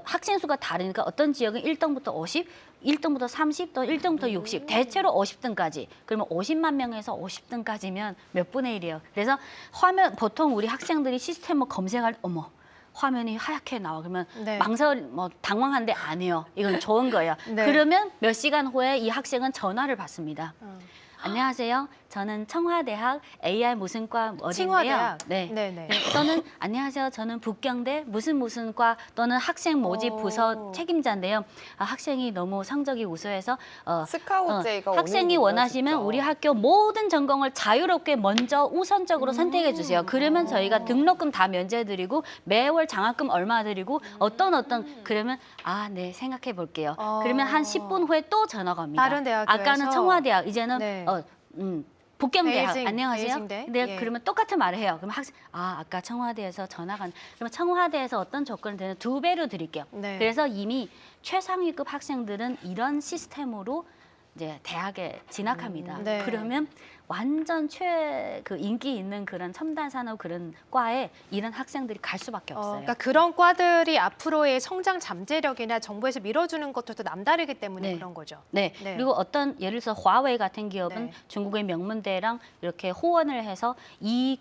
S2: 학생 수가 다르니까 어떤 지역은 1등부터 50, 1등부터 30, 또 1등부터 60, 대체로 50등까지. 그러면 50만 명에서 50등까지면 몇 분의 1이에요. 그래서 화면 보통 우리 학생들이 시스템을 검색할 어머 화면이 하얗게 나와. 그러면
S1: 네.
S2: 당황한데 아니에요. 이건 좋은 거예요.
S1: 네.
S2: 그러면 몇 시간 후에 이 학생은 전화를 받습니다. 안녕하세요. 저는 청와대학 AI 무슨 과 어딘데요?
S1: 칭화대학.
S2: 네.
S1: 네네.
S2: 또는 안녕하세요. 저는 북경대 무슨 과 또는 학생 모집 부서 책임자인데요. 학생이 너무 성적이 우수해서
S3: 스카우트 J가
S2: 학생이
S3: 오는군요,
S2: 원하시면
S3: 진짜.
S2: 우리 학교 모든 전공을 자유롭게 먼저 우선적으로 선택해 주세요. 그러면 저희가 등록금 다 면제드리고 매월 장학금 얼마 드리고 어떤 그러면 네 생각해 볼게요. 그러면 한 10분 후에 또 전화가 옵니다.
S1: 다른 대학교에서?
S2: 아까는 청와대학 이제는
S1: 네.
S2: 북경대학
S1: 베이징,
S2: 안녕하세요.
S1: 베이징대?
S2: 네,
S1: 예.
S2: 그러면 똑같은 말을 해요. 그러면 학생 아까 청와대에서 전화가 그러면 청와대에서 어떤 조건을 되는 2배로 드릴게요.
S1: 네.
S2: 그래서 이미 최상위급 학생들은 이런 시스템으로 이제 대학에 진학합니다.
S1: 네.
S2: 그러면 완전 그 인기 있는 그런 첨단 산업 그런 과에 이런 학생들이 갈 수밖에 없어요.
S1: 그러니까 그런 과들이 앞으로의 성장 잠재력이나 정부에서 밀어주는 것도 또 남다르기 때문에
S2: 네.
S1: 그런 거죠.
S2: 네.
S1: 네.
S2: 그리고 어떤 예를 들어서 화웨이 같은 기업은
S1: 네.
S2: 중국의 명문대랑 이렇게 호언을 해서 이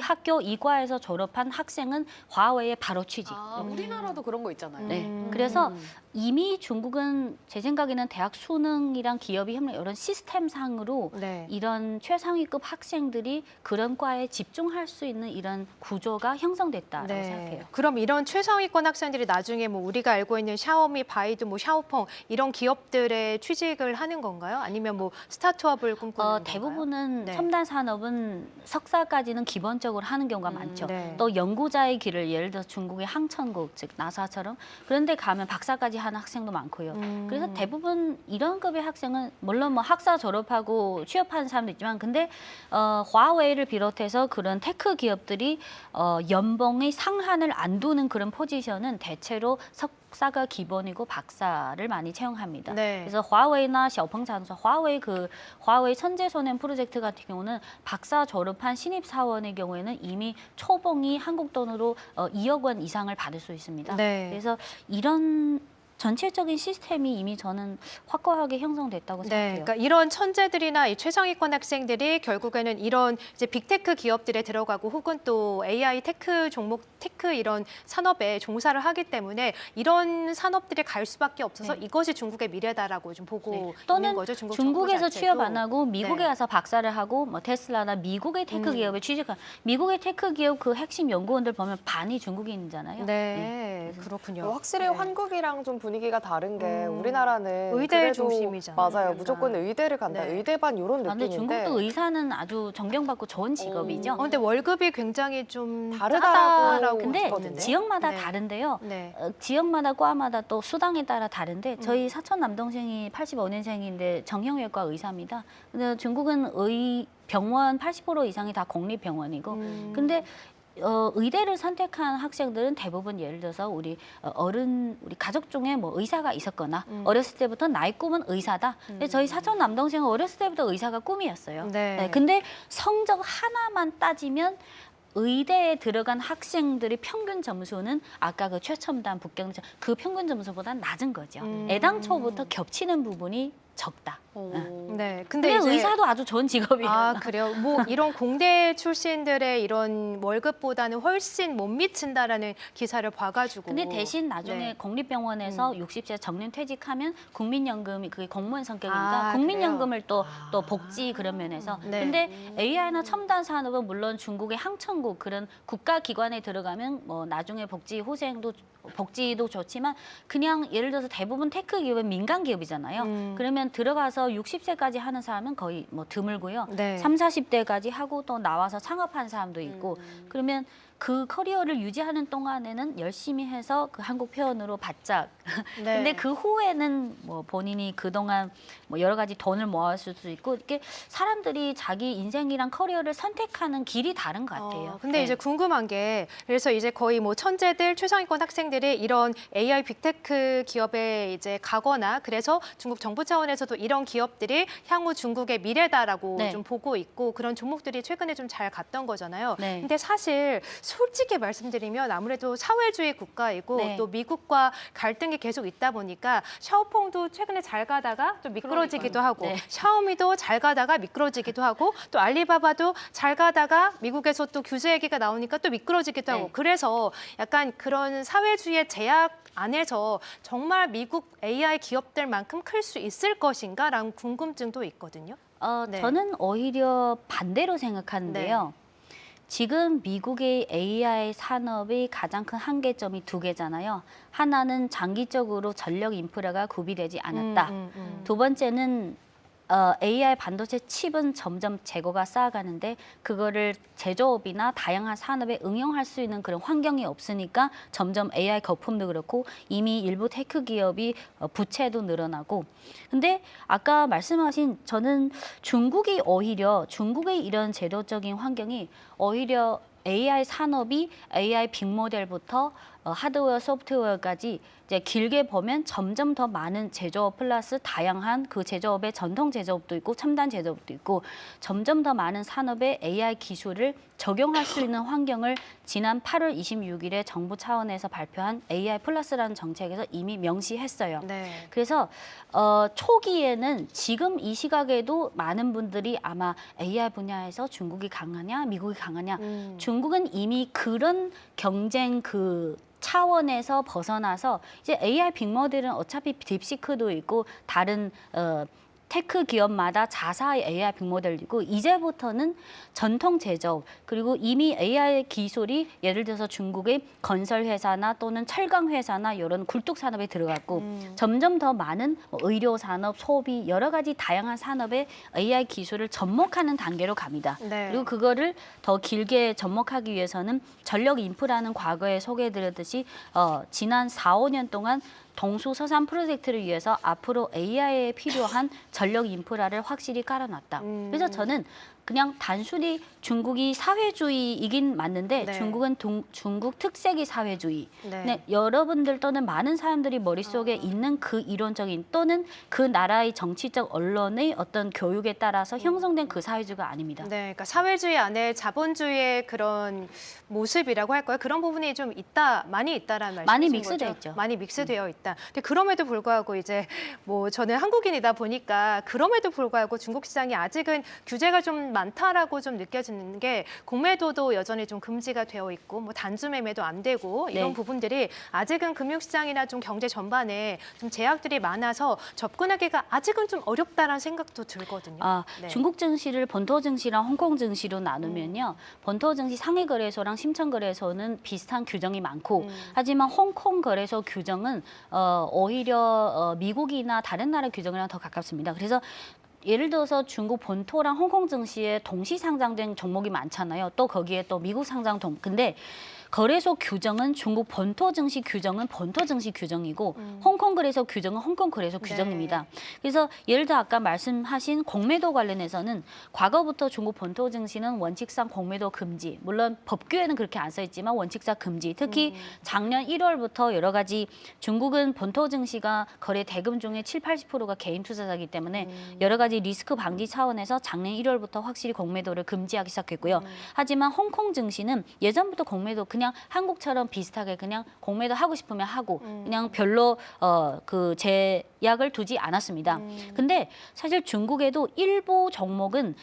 S2: 학교 이 과에서 졸업한 학생은 화웨이에 바로 취직.
S3: 우리나라도 그런 거 있잖아요.
S2: 네. 그래서 이미 중국은 제 생각에는 대학 수능이랑 기업이 협력 이런 시스템상으로
S1: 네.
S2: 이런 최상위급 학생들이 그런 과에 집중할 수 있는 이런 구조가 형성됐다라고 생각해요.
S1: 그럼 이런 최상위권 학생들이 나중에 뭐 우리가 알고 있는 샤오미, 바이두, 뭐 샤오펑 이런 기업들에 취직을 하는 건가요? 아니면 뭐 스타트업을 꿈꾸는 건가요?
S2: 대부분은
S1: 네.
S2: 첨단 산업은 석사까지는 기본적으로 하는 경우가 많죠.
S1: 네.
S2: 또 연구자의 길을 예를 들어 중국의 항천국 즉 나사처럼 그런데 가면 박사까지 하는 학생도 많고요. 그래서 대부분 이런 급의 학생은 물론 뭐 학사 졸업하고 취업하는 사람도 있지만 근데 화웨이를 비롯해서 그런 테크 기업들이 연봉의 상한을 안 두는 그런 포지션은 대체로 석사가 기본이고 박사를 많이 채용합니다.
S1: 네.
S2: 그래서 화웨이나 샤오펑장서 화웨이 천재소년 프로젝트 같은 경우는 박사 졸업한 신입 사원의 경우에는 이미 초봉이 한국 돈으로 2억 원 이상을 받을 수 있습니다.
S1: 네.
S2: 그래서 이런 전체적인 시스템이 이미 저는 확고하게 형성됐다고
S1: 네,
S2: 생각해요.
S1: 그러니까 이런 천재들이나 이 최상위권 학생들이 결국에는 이런 이제 빅테크 기업들에 들어가고 혹은 또 AI 테크 종목, 테크 이런 산업에 종사를 하기 때문에 이런 산업들이 갈 수밖에 없어서
S2: 네.
S1: 이것이 중국의 미래다라고 좀 보고
S2: 네.
S1: 있는
S2: 또는
S1: 거죠. 중국
S2: 중국에서
S1: 정부 자체도.
S2: 취업 안 하고 미국에
S1: 네.
S2: 가서 박사를 하고 뭐 테슬라나 미국의 테크 기업에 취직한 미국의 테크 기업 그 핵심 연구원들 보면 반이 중국인이잖아요.
S1: 네, 그렇군요.
S3: 확실히
S1: 네.
S3: 한국이랑 좀 분위기가 다른 게 우리나라는
S1: 의대
S3: 그래도
S1: 중심이잖아요.
S3: 맞아요.
S1: 약간.
S3: 무조건 의대를 간다.
S1: 네.
S3: 의대반 이런
S2: 아, 근데
S3: 느낌인데
S2: 중국도 의사는 아주 존경받고 좋은 직업이죠.
S1: 근데 월급이 굉장히 좀
S3: 다르다라고
S1: 짜다라고
S2: 근데
S1: 들었는데.
S2: 지역마다
S1: 네.
S2: 다른데요.
S1: 네.
S2: 지역마다 과마다 또 수당에 따라 다른데 저희 사촌 남동생이 85년생인데 정형외과 의사입니다. 근데 중국은 병원 80% 이상이 다 공립병원이고 근데 의대를 선택한 학생들은 대부분 예를 들어서 우리 우리 가족 중에 뭐 의사가 있었거나 어렸을 때부터 나의 꿈은 의사다. 근데 저희 사촌 남동생은 어렸을 때부터 의사가 꿈이었어요.
S1: 네.
S2: 근데 성적 하나만 따지면 의대에 들어간 학생들의 평균 점수는 아까 그 최첨단 북경자 그 평균 점수보다 낮은 거죠. 애당초부터 겹치는 부분이 적다.
S1: 네.
S2: 근데
S1: 이제
S2: 의사도 아주 좋은 직업이에요.
S1: 아, 그래요? 뭐 이런 공대 출신들의 이런 월급보다는 훨씬 못 미친다라는 기사를 봐가지고.
S2: 근데 대신 나중에
S1: 네.
S2: 공립병원에서 60세 정년 퇴직하면 국민연금이 그게 공무원 성격이니까
S1: 아,
S2: 국민연금을 또 복지 그런 면에서.
S1: 네.
S2: 근데 AI나 첨단 산업은 물론 중국의 항천국 그런 국가기관에 들어가면 뭐 나중에 복지도 좋지만 그냥 예를 들어서 대부분 테크 기업은 민간 기업이잖아요. 그러면 들어가서 60세까지 하는 사람은 거의 뭐 드물고요.
S1: 네.
S2: 30, 40대까지 하고 또 나와서 창업한 사람도 있고 그러면 그 커리어를 유지하는 동안에는 열심히 해서 그 한국 표현으로 바짝.
S1: 네.
S2: 근데 그 후에는 뭐 본인이 그동안 뭐 여러 가지 돈을 모았을 수도 있고 이렇게 사람들이 자기 인생이랑 커리어를 선택하는 길이 다른 것 같아요.
S1: 근데
S2: 네.
S1: 이제 궁금한 게 그래서 이제 거의 뭐 천재들, 최상위권 학생들이 이런 AI 빅테크 기업에 이제 가거나 그래서 중국 정부 차원에서도 이런 기업들이 향후 중국의 미래다라고
S2: 네.
S1: 좀 보고 있고 그런 종목들이 최근에 좀 잘 갔던 거잖아요.
S2: 네.
S1: 근데 사실 솔직히 말씀드리면 아무래도 사회주의 국가이고
S2: 네.
S1: 또 미국과 갈등이 계속 있다 보니까 샤오펑도 최근에 잘 가다가 좀 미끄러지기도 하고
S2: 네.
S1: 샤오미도 잘 가다가 미끄러지기도 하고 또 알리바바도 잘 가다가 미국에서 또 규제 얘기가 나오니까 또 미끄러지기도 하고
S2: 네.
S1: 그래서 약간 그런 사회주의의 제약 안에서 정말 미국 AI 기업들만큼 클 수 있을 것인가라는 궁금증도 있거든요. 네.
S2: 저는 오히려 반대로 생각하는데요. 지금 미국의 AI 산업의 가장 큰 한계점이 두 개잖아요. 하나는 장기적으로 전력 인프라가 구비되지 않았다. 두 번째는 AI 반도체 칩은 점점 재고가 쌓아가는데 그거를 제조업이나 다양한 산업에 응용할 수 있는 그런 환경이 없으니까 점점 AI 거품도 그렇고 이미 일부 테크 기업이 부채도 늘어나고 근데 아까 말씀하신 저는 중국의 이런 제도적인 환경이 오히려 AI 산업이 AI 빅모델부터 하드웨어, 소프트웨어까지 이제 길게 보면 점점 더 많은 제조업 플러스 다양한 그 제조업의 전통 제조업도 있고 첨단 제조업도 있고 점점 더 많은 산업에 AI 기술을 적용할 수 있는 환경을 지난 8월 26일에 정부 차원에서 발표한 AI 플러스라는 정책에서 이미 명시했어요.
S1: 네.
S2: 그래서 초기에는 지금 이 시각에도 많은 분들이 아마 AI 분야에서 중국이 강하냐, 미국이 강하냐. 중국은 이미 그런 경쟁 그 차원에서 벗어나서 이제 AI 빅모델은 어차피 딥시크도 있고 다른 테크 기업마다 자사의 AI 빅모델이고 이제부터는 전통 제조업 그리고 이미 AI 기술이 예를 들어서 중국의 건설 회사나 또는 철강 회사나 이런 굴뚝 산업에 들어갔고 점점 더 많은 의료 산업, 소비 여러 가지 다양한 산업에 AI 기술을 접목하는 단계로 갑니다.
S1: 네.
S2: 그리고 그거를 더 길게 접목하기 위해서는 전력 인프라는 과거에 소개해드렸듯이 지난 4, 5년 동안 동수서산 프로젝트를 위해서 앞으로 AI에 필요한 전력 인프라를 확실히 깔아놨다. 그래서 저는 그냥 단순히 중국이 사회주의이긴 맞는데
S1: 네.
S2: 중국은 중국 특색이 사회주의.
S1: 네.
S2: 네, 여러분들 또는 많은 사람들이 머릿속에 있는 그 이론적인 또는 그 나라의 정치적 언론의 어떤 교육에 따라서 형성된 그 사회주의가 아닙니다.
S1: 네, 그러니까 사회주의 안에 자본주의의 그런 모습이라고 할까요? 그런 부분이 좀 많이 있다라는 말씀이신
S2: 많이
S1: 거죠?
S2: 믹스돼 있죠.
S1: 많이 믹스되어 있다. 근데 그럼에도 불구하고 이제 뭐 저는 한국인이다 보니까 그럼에도 불구하고 중국 시장이 아직은 규제가 좀 많다라고 좀 느껴지는 게 공매도도 여전히 좀 금지가 되어 있고 뭐 단주 매매도 안 되고 이런
S2: 네.
S1: 부분들이 아직은 금융시장이나 좀 경제 전반에 좀 제약들이 많아서 접근하기가 아직은 좀 어렵다라는 생각도 들거든요. 네.
S2: 중국 증시를 본토 증시랑 홍콩 증시로 나누면요. 본토 증시 상해 거래소랑 심천 거래소는 비슷한 규정이 많고 하지만 홍콩 거래소 규정은 오히려 미국이나 다른 나라 규정이랑 더 가깝습니다. 그래서 예를 들어서 중국 본토랑 홍콩 증시에 동시 상장된 종목이 많잖아요. 또 거기에 또 미국 상장 근데 거래소 규정은 중국 본토 증시 규정은 본토 증시 규정이고 홍콩 거래소 규정은 홍콩 거래소
S1: 네.
S2: 규정입니다. 그래서 예를 들어 아까 말씀하신 공매도 관련해서는 과거부터 중국 본토 증시는 원칙상 공매도 금지. 물론 법규에는 그렇게 안 써 있지만 원칙상 금지. 특히 작년 1월부터 여러 가지 중국은 본토 증시가 거래 대금 중에 70~80%가 개인 투자자이기 때문에 여러 가지 리스크 방지 차원에서 작년 1월부터 확실히 공매도를 금지하기 시작했고요. 하지만 홍콩 증시는 예전부터 공매도 그냥 한국처럼 비슷하게 그냥 공매도 하고 싶으면 하고 그냥 별로 그 제약을 두지 않았습니다. 근데 사실 중국에도 일부 종목은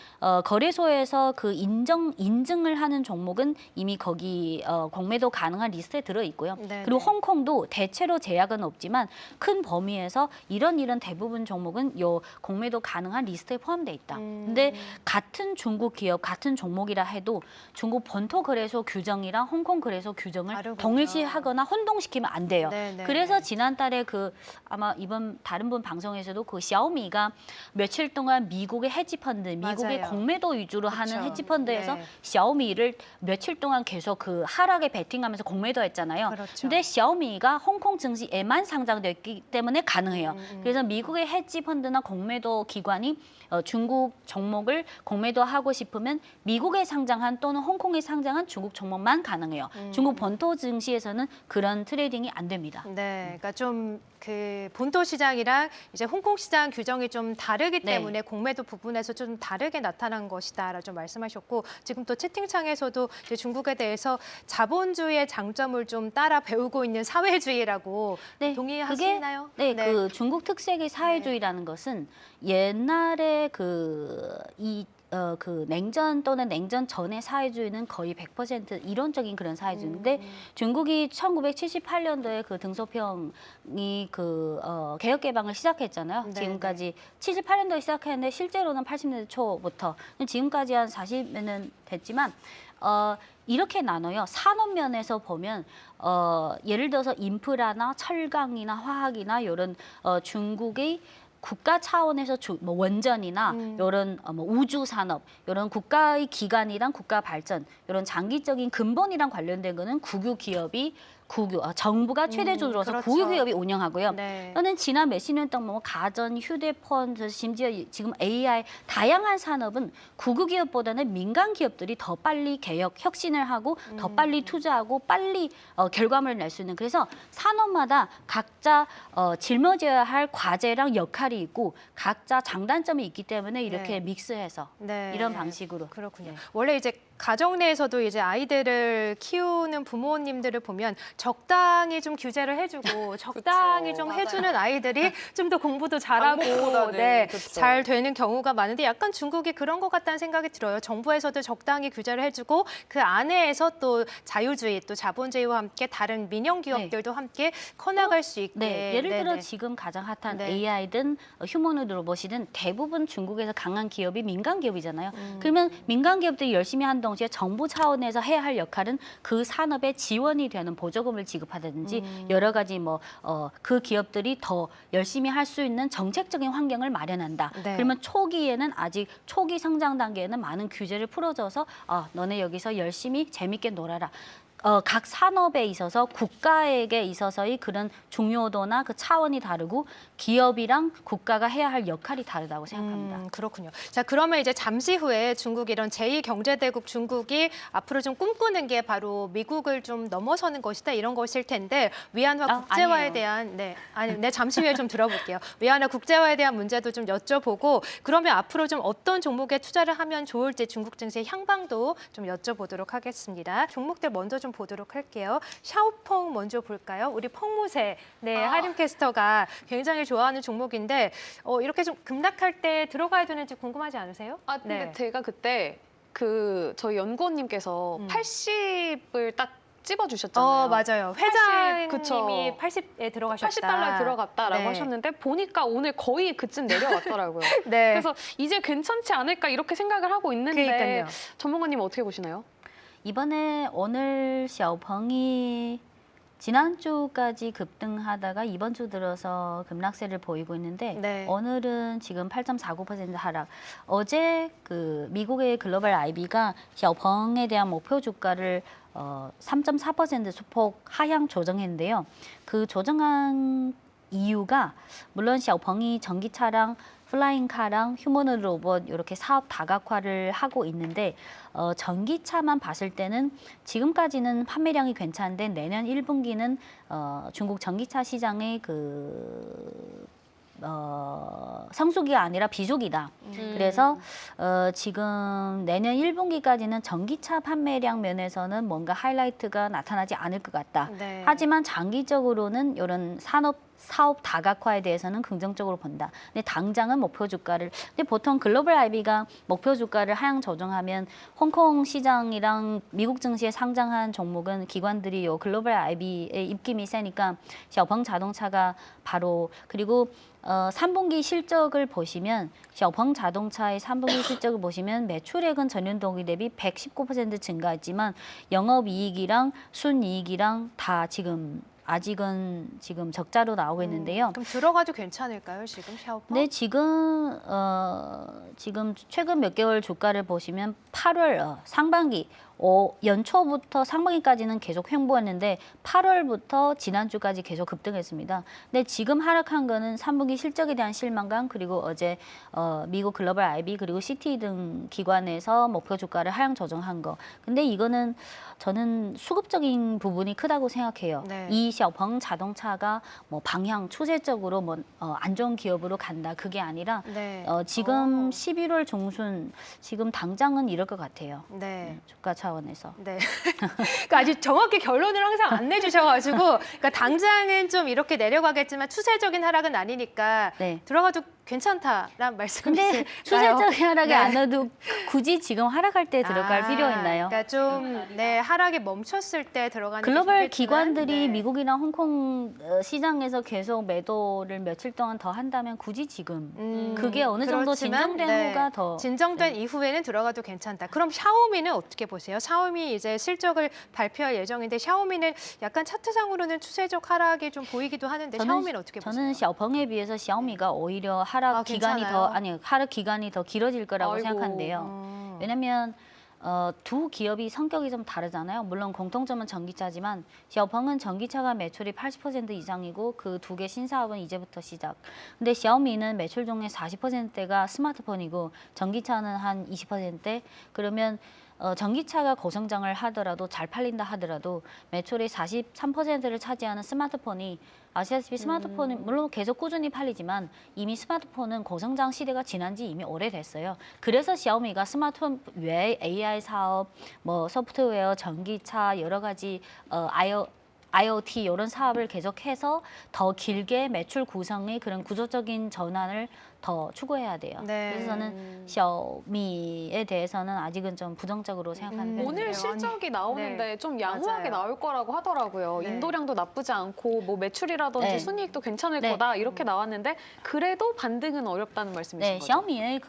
S2: 거래소에서 그 인증을 하는 종목은 이미 거기 공매도 가능한 리스트에 들어 있고요.
S1: 네네.
S2: 그리고 홍콩도 대체로 제약은 없지만 큰 범위에서 이런 대부분 종목은 요 공매도 가능한 리스트에 포함돼 있다. 근데 같은 중국 기업 같은 종목이라 해도 중국 본토 거래소 규정이랑 홍콩 거래소 규정을
S1: 다르군요.
S2: 동일시하거나 혼동시키면 안 돼요.
S1: 네네.
S2: 그래서 지난달에 그 아마 이번 다른 분 방송에서도 그 샤오미가 며칠 동안 미국의 헤지펀드, 미국의
S1: 맞아요.
S2: 공매도 위주로 하는
S1: 그쵸.
S2: 헤지펀드에서
S1: 네.
S2: 샤오미를 며칠 동안 계속 그 하락에 베팅하면서 공매도했잖아요.
S1: 그렇죠.
S2: 근데 샤오미가 홍콩 증시에만 상장됐기 때문에 가능해요. 그래서 미국의 헤지펀드나 공매도 기관이 중국 종목을 공매도하고 싶으면 미국에 상장한 또는 홍콩에 상장한 중국 종목만 가능해요. 중국 본토 증시에서는 그런 트레이딩이 안 됩니다.
S1: 네, 그러니까 좀 그 본토 시장이랑 이제 홍콩 시장 규정이 좀 다르기
S2: 네.
S1: 때문에 공매도 부분에서 좀 다르게 나타난 것이다라고 좀 말씀하셨고 지금 또 채팅창에서도 이제 중국에 대해서 자본주의의 장점을 좀 따라 배우고 있는 사회주의라고
S2: 네,
S1: 동의하시나요?
S2: 네, 그 중국 특색의 사회주의라는 것은 옛날에 그 냉전 또는 냉전 전의 사회주의는 거의 100% 이론적인 그런 사회주의인데 중국이 1978년도에 그 등소평이 그 개혁 개방을 시작했잖아요.
S1: 네,
S2: 지금까지 78년도에 시작했는데 실제로는 80년대 초부터 지금까지 한 40년은 됐지만 이렇게 나눠요. 산업 면에서 보면 예를 들어서 인프라나 철강이나 화학이나 이런 중국의 국가 차원에서 뭐 원전이나 이런 뭐 우주 산업, 이런 국가의 기관이랑 국가 발전, 이런 장기적인 근본이랑 관련된 거는 국유 기업이 정부가 최대 주주로서
S1: 그렇죠.
S2: 국유 기업이 운영하고요.
S1: 네.
S2: 저는 지난 몇십 년 동안 뭐 가전, 휴대폰, 심지어 지금 AI 다양한 산업은 국유 기업보다는 민간 기업들이 더 빨리 개혁, 혁신을 하고 더 빨리 투자하고 빨리 결과물을 낼 수 있는 그래서 산업마다 각자 짊어져야 할 과제랑 역할이 있고 각자 장단점이 있기 때문에 이렇게
S1: 네.
S2: 믹스해서
S1: 네.
S2: 이런 방식으로
S1: 그렇군요.
S2: 네.
S1: 원래 이제 가정 내에서도 이제 아이들을 키우는 부모님들을 보면 적당히 좀 규제를 해주고 적당히 좀
S3: 맞아요.
S1: 해주는 아이들이 좀 더 공부도 잘하고
S3: 방법보다는,
S1: 네,
S3: 그쵸.
S1: 잘 되는 경우가 많은데 약간 중국이 그런 것 같다는 생각이 들어요. 정부에서도 적당히 규제를 해주고 그 안에서 또 자유주의 또 자본주의와 함께 다른 민영 기업들도 함께 커나갈 수 있게.
S2: 네, 예를 들어
S1: 네네.
S2: 지금 가장 핫한
S1: 네.
S2: AI든 휴머노이드 로봇이든 대부분 중국에서 강한 기업이 민간 기업이잖아요. 그러면 민간 기업들이 열심히 한 동시에 정부 차원에서 해야 할 역할은 그 산업에 지원이 되는 보조금을 지급하든지 여러 가지 뭐 그 기업들이 더 열심히 할 수 있는 정책적인 환경을 마련한다.
S1: 네.
S2: 그러면 초기에는 아직 초기 성장 단계에는 많은 규제를 풀어줘서 너네 여기서 열심히 재밌게 놀아라. 각 산업에 있어서 국가에게 있어서의 그런 중요도나 그 차원이 다르고 기업이랑 국가가 해야 할 역할이 다르다고 생각합니다.
S1: 그렇군요. 자, 그러면 이제 잠시 후에 중국 이런 제2경제대국 중국이 앞으로 좀 꿈꾸는 게 바로 미국을 좀 넘어서는 것이다 이런 것일 텐데 위안화 국제화에
S2: 아니에요.
S1: 대한 네, 잠시 후에 좀 들어볼게요. 위안화 국제화에 대한 문제도 좀 여쭤보고 그러면 앞으로 좀 어떤 종목에 투자를 하면 좋을지 중국 증시의 향방도 좀 여쭤보도록 하겠습니다. 종목들 먼저 좀 보도록 할게요. 샤오펑 먼저 볼까요? 우리 펑무새 하림 캐스터가 굉장히 좋아하는 종목인데 이렇게 좀 급락할 때 들어가야 되는지 궁금하지 않으세요?
S4: 아, 근데
S1: 네.
S4: 제가 그때 저희 연구원님께서 80을 딱 찝어주셨잖아요.
S1: 맞아요.
S4: 80,
S1: 회장님이
S4: 그쵸.
S1: 80에 들어가셨다.
S4: 80달러에 들어갔다라고
S1: 네.
S4: 하셨는데 보니까 오늘 거의 그쯤 내려왔더라고요.
S1: 네.
S4: 그래서 이제 괜찮지 않을까 이렇게 생각을 하고 있는데
S1: 그러니까요.
S4: 전문가님 어떻게 보시나요?
S2: 이번에 오늘 샤오펑이 지난주까지 급등하다가 이번 주 들어서 급락세를 보이고 있는데
S1: 네.
S2: 오늘은 지금 8.49% 하락. 어제 그 미국의 글로벌 IB가 샤오펑에 대한 목표 주가를 3.4% 소폭 하향 조정했는데요. 그 조정한 이유가 물론 샤오펑이 전기차랑 플라잉카랑 휴머노 로봇 이렇게 사업 다각화를 하고 있는데 전기차만 봤을 때는 지금까지는 판매량이 괜찮은데 내년 1분기는 중국 전기차 시장의 성수기가 아니라 비수기다. 그래서 지금 내년 1분기까지는 전기차 판매량 면에서는 뭔가 하이라이트가 나타나지 않을 것 같다.
S1: 네.
S2: 하지만 장기적으로는 이런 사업 다각화에 대해서는 긍정적으로 본다. 근데 당장은 목표 주가를 근데 보통 글로벌 IB가 목표 주가를 하향 조정하면 홍콩 시장이랑 미국 증시에 상장한 종목은 기관들이 요 글로벌 IB의 입김이 세니까 샤오펑 자동차가 바로 그리고 3분기 실적을 보시면 샤오펑 자동차의 3분기 실적을 보시면 매출액은 전년 동기 대비 119% 증가했지만 영업이익이랑 순이익이랑 다 아직은 지금 적자로 나오고 있는데요.
S1: 그럼 들어가도 괜찮을까요, 지금 샤오펑?
S2: 근데 지금 최근 몇 개월 주가를 보시면 8월 상반기 연초부터 상반기까지는 계속 횡보했는데 8월부터 지난주까지 계속 급등했습니다. 근데 지금 하락한 거는 3분기 실적에 대한 실망감 그리고 어제 미국 글로벌 IB 그리고 CT 등 기관에서 목표 주가를 하향 조정한 거. 근데 이거는 저는 수급적인 부분이 크다고 생각해요.
S1: 네.
S2: 이 샤오펑 자동차가 뭐 방향 추세적으로 뭐 안 좋은 기업으로 간다 그게 아니라
S1: 네.
S2: 지금 11월 중순 지금 당장은 이럴 것 같아요.
S1: 네.
S2: 주가 차원에서.
S1: 네. 그러니까 아주 정확히 결론을 항상 안 내주셔가지고, 그러니까 당장은 좀 이렇게 내려가겠지만 추세적인 하락은 아니니까
S2: 네.
S1: 들어가도 괜찮다라는 말씀이실까요?
S2: 근데 추세적인 하락이
S1: 네.
S2: 안 와도 굳이 지금 하락할 때 들어갈 필요 있나요?
S1: 그러니까 좀 하락이 멈췄을 때 들어가는 게
S2: 글로벌
S1: 좋겠지만,
S2: 기관들이
S1: 네.
S2: 미국이나 홍콩 시장에서 계속 매도를 며칠 동안 더 한다면 굳이 지금 그게 어느 정도
S1: 그렇지만,
S2: 진정된 후가 더
S1: 진정된 이후에는 들어가도 괜찮다. 그럼 샤오미는 어떻게 보세요? 샤오미 이제 실적을 발표할 예정인데 샤오미는 약간 차트상으로는 추세적 하락이 좀 보이기도 하는데 샤오미는 어떻게 보세요?
S2: 저는 샤오펑에 비해서 샤오미가 오히려 하락 기간이
S1: 괜찮아요?
S2: 하락 기간이 더 길어질 거라고
S4: 아이고.
S2: 생각하는데요. 왜냐면 두 기업이 성격이 좀 다르잖아요. 물론 공통점은 전기차지만 샤오펑은 전기차가 매출이 80% 이상이고 그 두 개 신사업은 이제부터 시작. 근데 샤오미는 매출 중에 40%대가 스마트폰이고 전기차는 한 20%. 그러면 전기차가 고성장을 하더라도 잘 팔린다 하더라도 매출의 43%를 차지하는 스마트폰이 아시다시피 스마트폰이 물론 계속 꾸준히 팔리지만 이미 스마트폰은 고성장 시대가 지난 지 이미 오래됐어요. 그래서 샤오미가 스마트폰 외에 AI 사업, 뭐 소프트웨어, 전기차 여러 가지 IoT 이런 사업을 계속해서 더 길게 매출 구성의 그런 구조적인 전환을 더 추구해야 돼요.
S1: 네.
S2: 그래서 저는 샤오미에 대해서는 아직은 좀 부정적으로 생각하는 편이에요.
S4: 오늘
S1: 아니,
S4: 실적이 나오는데
S1: 네.
S4: 좀 양호하게
S1: 맞아요.
S4: 나올 거라고 하더라고요.
S1: 네.
S4: 인도량도 나쁘지 않고 뭐 매출이라든지
S2: 네.
S4: 순이익도 괜찮을
S2: 네.
S4: 거다 이렇게 나왔는데 그래도 반등은 어렵다는 말씀이신
S2: 네,
S4: 거죠?
S2: 샤오미의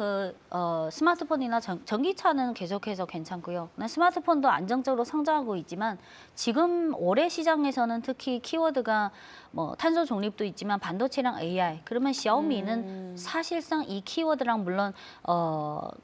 S2: 스마트폰이나 전기차는 계속해서 괜찮고요. 스마트폰도 안정적으로 성장하고 있지만 지금 올해 시장에서는 특히 키워드가 뭐 탄소 중립도 있지만 반도체랑 AI. 그러면 샤오미는 사실상 이 키워드랑 물론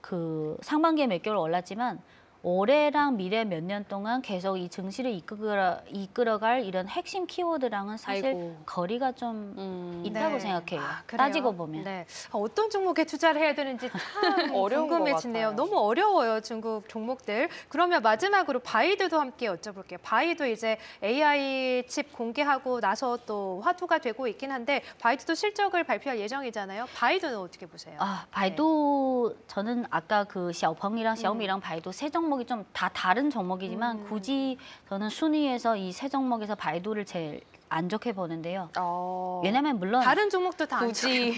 S2: 그 상반기에 몇 개월 올랐지만 올해랑 미래 몇 년 동안 계속 이 증시를 이끌어갈 이런 핵심 키워드랑은 사실
S4: 아이고.
S2: 거리가 좀 있다고
S1: 네.
S2: 생각해요.
S1: 아, 그래요?
S2: 따지고 보면.
S1: 네. 어떤 종목에 투자를 해야 되는지 참
S3: 어려운 것
S1: 궁금해지네요.
S3: 같아요.
S1: 너무 어려워요, 중국 종목들. 그러면 마지막으로 바이두도 함께 여쭤볼게요. 바이두 이제 AI 칩 공개하고 나서 또 화두가 되고 있긴 한데 바이두도 실적을 발표할 예정이잖아요. 바이두는 어떻게 보세요?
S2: 아, 바이두 저는 아까 그 샤오펑이랑 샤오미랑 바이두 세 종목이 좀 다 다른 종목이지만 굳이 저는 순위에서 이 세 종목에서 바이두를 제일 안 좋게 보는데요. 왜냐면 물론
S1: 다른 종목도 다
S4: 굳이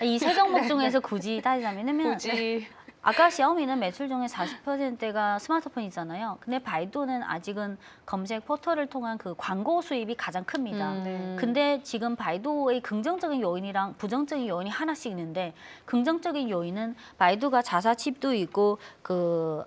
S2: 이 세 종목 중에서 굳이 따지자면은
S4: 굳이
S2: 아까 샤오미는 매출 중에 40%가 스마트폰이잖아요. 근데 바이두는 아직은 검색 포털을 통한 그 광고 수입이 가장 큽니다. 근데 지금 바이두의 긍정적인 요인이랑 부정적인 요인이 하나씩 있는데 긍정적인 요인은 바이두가 자사 칩도 있고 그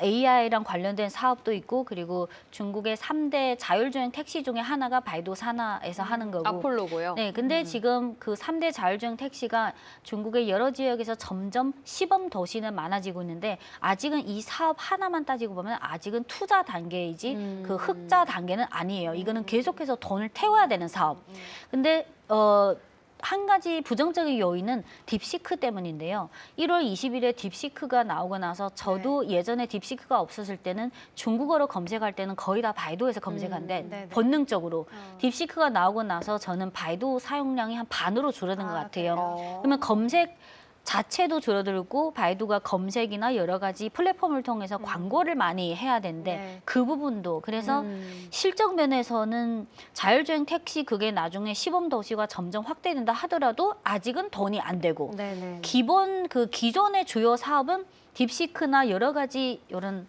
S2: AI랑 관련된 사업도 있고 그리고 중국의 3대 자율주행 택시 중에 하나가 바이두 산하에서 하는 거고
S4: 아폴로고요.
S2: 네, 근데 지금 그 3대 자율주행 택시가 중국의 여러 지역에서 점점 시범 도시는 많아지고 있는데 아직은 이 사업 하나만 따지고 보면 아직은 투자 단계이지 그 흑자 단계는 아니에요. 이거는 계속해서 돈을 태워야 되는 사업. 근데 한 가지 부정적인 요인은 딥시크 때문인데요. 1월 20일에 딥시크가 나오고 나서 저도 예전에 딥시크가 없었을 때는 중국어로 검색할 때는 거의 다 바이두에서 검색한데
S1: 네네.
S2: 본능적으로 딥시크가 나오고 나서 저는 바이두 사용량이 한 반으로 줄어든 것 같아요. 그러면 검색 자체도 줄어들고 바이두가 검색이나 여러 가지 플랫폼을 통해서 광고를 많이 해야 되는데
S1: 네.
S2: 그 부분도 그래서 실적 면에서는 자율주행 택시 그게 나중에 시범 도시가 점점 확대된다 하더라도 아직은 돈이 안 되고
S1: 네네.
S2: 기본 그 기존의 주요 사업은 딥시크나 여러 가지 이런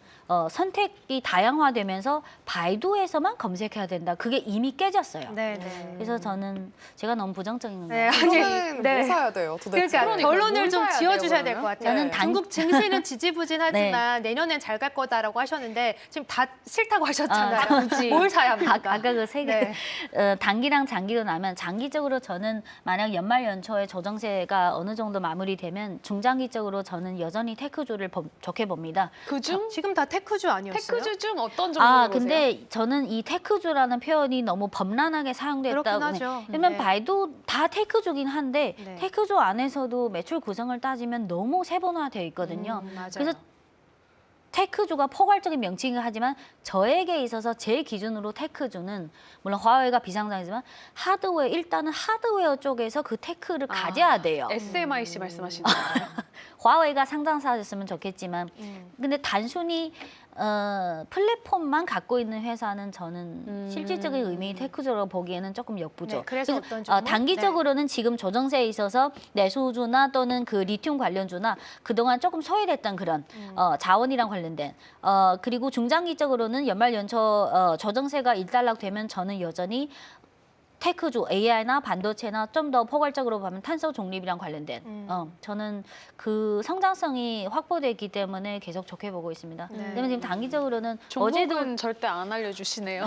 S2: 선택이 다양화되면서 바이두에서만 검색해야 된다. 그게 이미 깨졌어요.
S1: 네네.
S2: 그래서 저는 제가 너무 부정적인 건가요?
S1: 네, 아니,
S3: 그러면
S1: 네.
S3: 뭐 사야 돼요, 도대체?
S1: 그러니까 결론을
S4: 뭘
S1: 좀
S4: 사야
S1: 지어주셔야
S4: 돼요,
S1: 될 것
S4: 그러면?
S1: 같아요.
S2: 저는
S1: 중국 증시는 지지부진하지만 내년엔 잘 갈 거다라고 하셨는데 지금 다 싫다고 하셨잖아요.
S4: 굳이.
S1: 뭘 사야 합니까?
S2: 아까 그 세 개
S1: 네.
S2: 단기랑 장기로 나면 장기적으로 저는 만약 연말 연초에 조정세가 어느 정도 마무리되면 중장기적으로 저는 여전히 테크주를 좋게 봅니다.
S4: 그중
S1: 지금 다 테크주 아니었어요?
S4: 테크주 중 어떤 종목을
S2: 아
S4: 보세요?
S2: 근데 저는 이 테크주라는 표현이 너무 범람하게 사용됐다고.
S1: 그렇긴 하죠.
S2: 왜냐면
S1: 네.
S2: 바이두 다 테크주긴 한데
S1: 네.
S2: 테크주 안에서도 매출 구성을 따지면 너무 세분화되어 있거든요.
S1: 맞아요.
S2: 그래서 테크주가 포괄적인 명칭이긴 하지만 저에게 있어서 제 기준으로 테크주는 물론 화웨이가 비상장이지만 하드웨어 일단은 하드웨어 쪽에서 그 테크를 가져야 돼요.
S4: SMIC 말씀하시는 거예요?
S2: 화웨이가 상장사였으면 좋겠지만 근데 단순히 플랫폼만 갖고 있는 회사는 저는 실질적인 의미 테크주로 보기에는 조금 역부족.
S1: 네, 그래서 어떤 종목?
S2: 단기적으로는 지금 조정세에 있어서 내수주나 또는 그 리튬 관련주나 그동안 조금 소외됐던 그런 자원이랑 관련된 그리고 중장기적으로는 연말 연초 조정세가 일단락되면 저는 여전히 테크주, AI나 반도체나 좀 더 포괄적으로 보면 탄소 중립이랑 관련된 저는 그 성장성이 확보되기 때문에 계속 좋게 보고 있습니다.
S1: 네.
S2: 그다음에 지금 단기적으로는
S4: 종목은
S2: 어제도
S4: 절대 안 알려주시네요.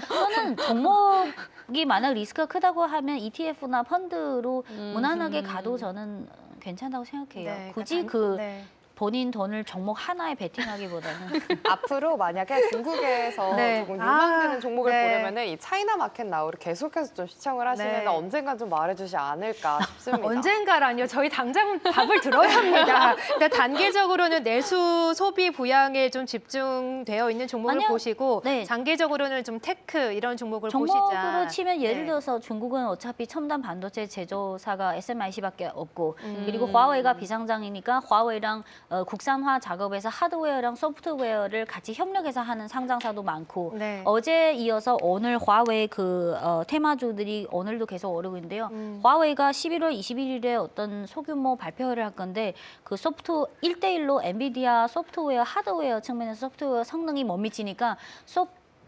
S2: 저는 종목이 만약 리스크가 크다고 하면 ETF나 펀드로 무난하게 가도 저는 괜찮다고 생각해요.
S1: 네,
S2: 굳이
S1: 네.
S2: 본인 돈을 종목 하나에 베팅하기보다는
S3: 앞으로 만약에 중국에서
S1: 네.
S3: 조금 유망되는
S1: 아,
S3: 종목을
S1: 네.
S3: 보려면은 이 차이나 마켓 나우를 계속해서 좀 시청을 하시면
S1: 네.
S3: 언젠간 좀 말해주지 않을까 싶습니다.
S1: 언젠가라니요. 저희 당장 답을 들어야 합니다. 근데 단기적으로는 내수 소비 부양에 좀 집중되어 있는 종목을
S2: 아니요.
S1: 보시고
S2: 네.
S1: 장기적으로는 좀 테크 이런 종목을
S2: 종목으로
S1: 보시자.
S2: 치면 예를
S1: 네.
S2: 들어서 중국은 어차피 첨단 반도체 제조사가 SMIC밖에 없고 그리고 화웨이가 비상장이니까 화웨이랑 국산화 작업에서 하드웨어랑 소프트웨어를 같이 협력해서 하는 상장사도 많고
S1: 네.
S2: 어제 이어서 오늘 화웨이 그 테마주들이 오늘도 계속 오르고 있는데요. 화웨이가 11월 21일에 어떤 소규모 발표를 할 건데 그 1대1로 엔비디아 소프트웨어, 하드웨어 측면에서 소프트웨어 성능이 못 미치니까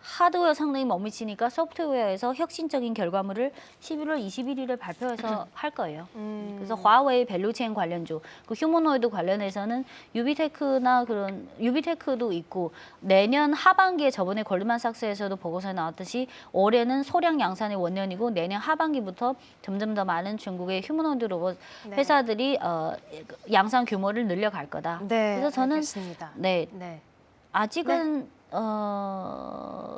S2: 하드웨어 성능이 못 미치니까 소프트웨어에서 혁신적인 결과물을 11월 21일에 발표해서 할 거예요. 그래서 화웨이 밸류체인 관련주, 그 휴머노이드 관련해서는 유비테크나 그런 유비테크도 있고 내년 하반기에 저번에 골드만삭스에서도 보고서에 나왔듯이 올해는 소량 양산의 원년이고 내년 하반기부터 점점 더 많은 중국의 휴머노이드 로봇
S1: 네.
S2: 회사들이 양산 규모를 늘려갈 거다.
S1: 네.
S2: 그래서 저는
S1: 알겠습니다.
S2: 네.
S1: 네.
S2: 아직은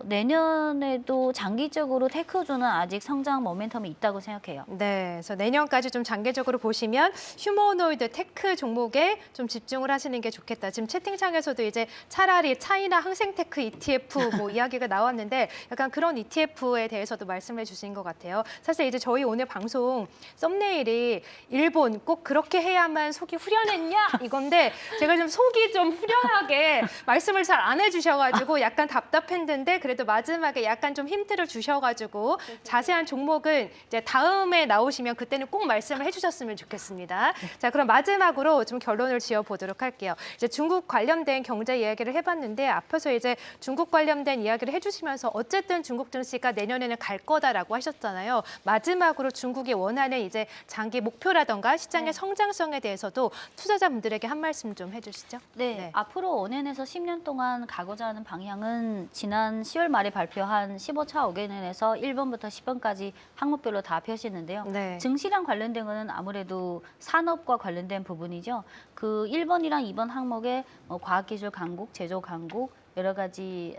S2: 내년에도 장기적으로 테크주는 아직 성장 모멘텀이 있다고 생각해요.
S1: 네, 그래서 내년까지 좀 장기적으로 보시면 휴머노이드 테크 종목에 좀 집중을 하시는 게 좋겠다. 지금 채팅창에서도 이제 차라리 차이나 항생테크 ETF 뭐 이야기가 나왔는데 약간 그런 ETF에 대해서도 말씀해 주신 것 같아요. 사실 이제 저희 오늘 방송 썸네일이 일본 꼭 그렇게 해야만 속이 후련했냐 이건데 제가 좀 속이 좀 후련하게 말씀을 잘 안 해주셔가지고 약간 답답했는데 그래도 마지막에 약간 좀 힌트를 주셔가지고 자세한 종목은 이제 다음에 나오시면 그때는 꼭 말씀을 해주셨으면 좋겠습니다. 자, 그럼 마지막으로 좀 결론을 지어보도록 할게요. 이제 중국 관련된 경제 이야기를 해봤는데 앞에서 이제 중국 관련된 이야기를 해주시면서 어쨌든 중국 증시가 내년에는 갈 거다라고 하셨잖아요. 마지막으로 중국이 원하는 이제 장기 목표라던가 시장의 성장성에 대해서도 투자자분들에게 한 말씀 좀 해주시죠.
S2: 네, 앞으로 5년에서 10년 동안 가고자 하는 방향은 지난 10월 말에 발표한 15차 5개년에서 1번부터 10번까지 항목별로 다 펴시는데요.
S1: 네.
S2: 증시랑 관련된 거는 아무래도 산업과 관련된 부분이죠. 그 1번이랑 2번 항목에 과학기술 강국, 제조 강국 여러 가지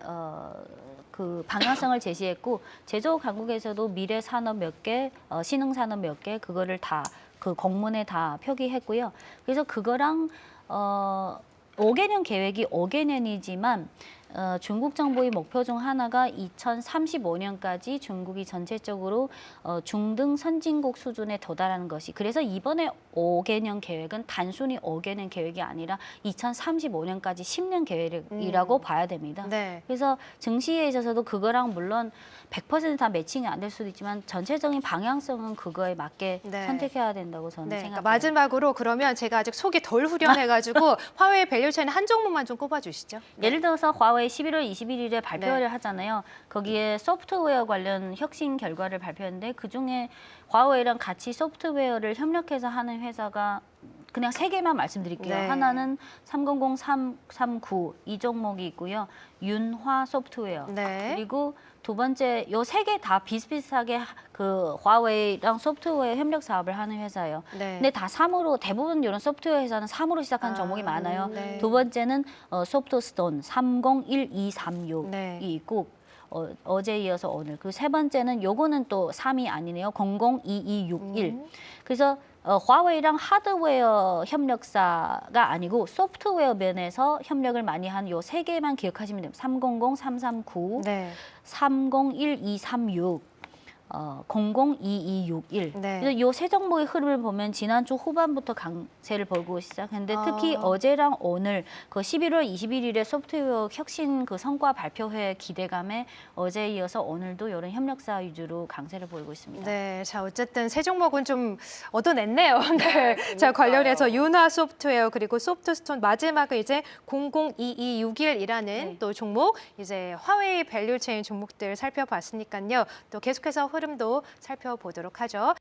S2: 그 방향성을 제시했고 제조 강국에서도 미래 산업 몇 개, 신흥 산업 몇 개 그거를 다 그 공문에 다 표기했고요. 그래서 그거랑 5개년 계획이 5개년이지만 중국 정부의 목표 중 하나가 2035년까지 중국이 전체적으로 중등 선진국 수준에 도달하는 것이 그래서 이번에 5개년 계획은 단순히 5개년 계획이 아니라 2035년까지 10년 계획이라고 봐야 됩니다.
S1: 네.
S2: 그래서 증시에 있어서도 그거랑 물론 100%다 매칭이 안 될 수도 있지만 전체적인 방향성은 그거에 맞게
S1: 네.
S2: 선택해야 된다고 저는
S1: 네,
S2: 생각해요.
S1: 그러니까 마지막으로 그러면 제가 아직 속이 덜 후련해가지고 화웨이 밸류체인 한 종목만 좀 꼽아주시죠.
S2: 예를 들어서华为 11월 21일에 발표를
S1: 네.
S2: 하잖아요. 거기에 소프트웨어 관련 혁신 결과를 발표했는데 그중에华为랑 같이 소프트웨어를 협력해서 하는 회사가 그냥 세 개만 말씀드릴게요.
S1: 네.
S2: 하나는 300339 이 종목이 있고요. 윤화 소프트웨어.
S1: 네.
S2: 그리고 두 번째 요 세 개 다 비슷비슷하게 그华为랑 소프트웨어 협력 사업을 하는 회사예요.
S1: 네.
S2: 근데 다 3으로 대부분 이런 소프트웨어 회사는 3으로 시작하는 종목이 많아요.
S1: 네.
S2: 두 번째는 소프트스톤 301236이
S1: 네.
S2: 있고 어제 이어서 오늘 그 세 번째는 요거는 또 3이 아니네요. 002261. 그래서华为랑 하드웨어 협력사가 아니고 소프트웨어 면에서 협력을 많이 한 요 세 개만 기억하시면 됩니다. 300, 339,
S1: 네.
S2: 301236, 002261.
S1: 네.
S2: 그래서 요 세 종목의 흐름을 보면 지난주 후반부터 강세를 보고 시작했는데 특히
S1: 아.
S2: 어제랑 오늘 그 11월 21일에 소프트웨어 혁신 그 성과 발표회 기대감에 어제에 이어서 오늘도 이런 협력사 위주로 강세를 보이고 있습니다.
S1: 네, 자 어쨌든 세 종목은 좀 얻어냈네요. 네, 자 관련해서 윤화 소프트웨어 그리고 소프트스톤 마지막은 이제 002261이라는
S2: 네.
S1: 또 종목 이제 화웨이 밸류체인 종목들 살펴봤으니까요. 또 계속해서 흐름도 살펴보도록 하죠.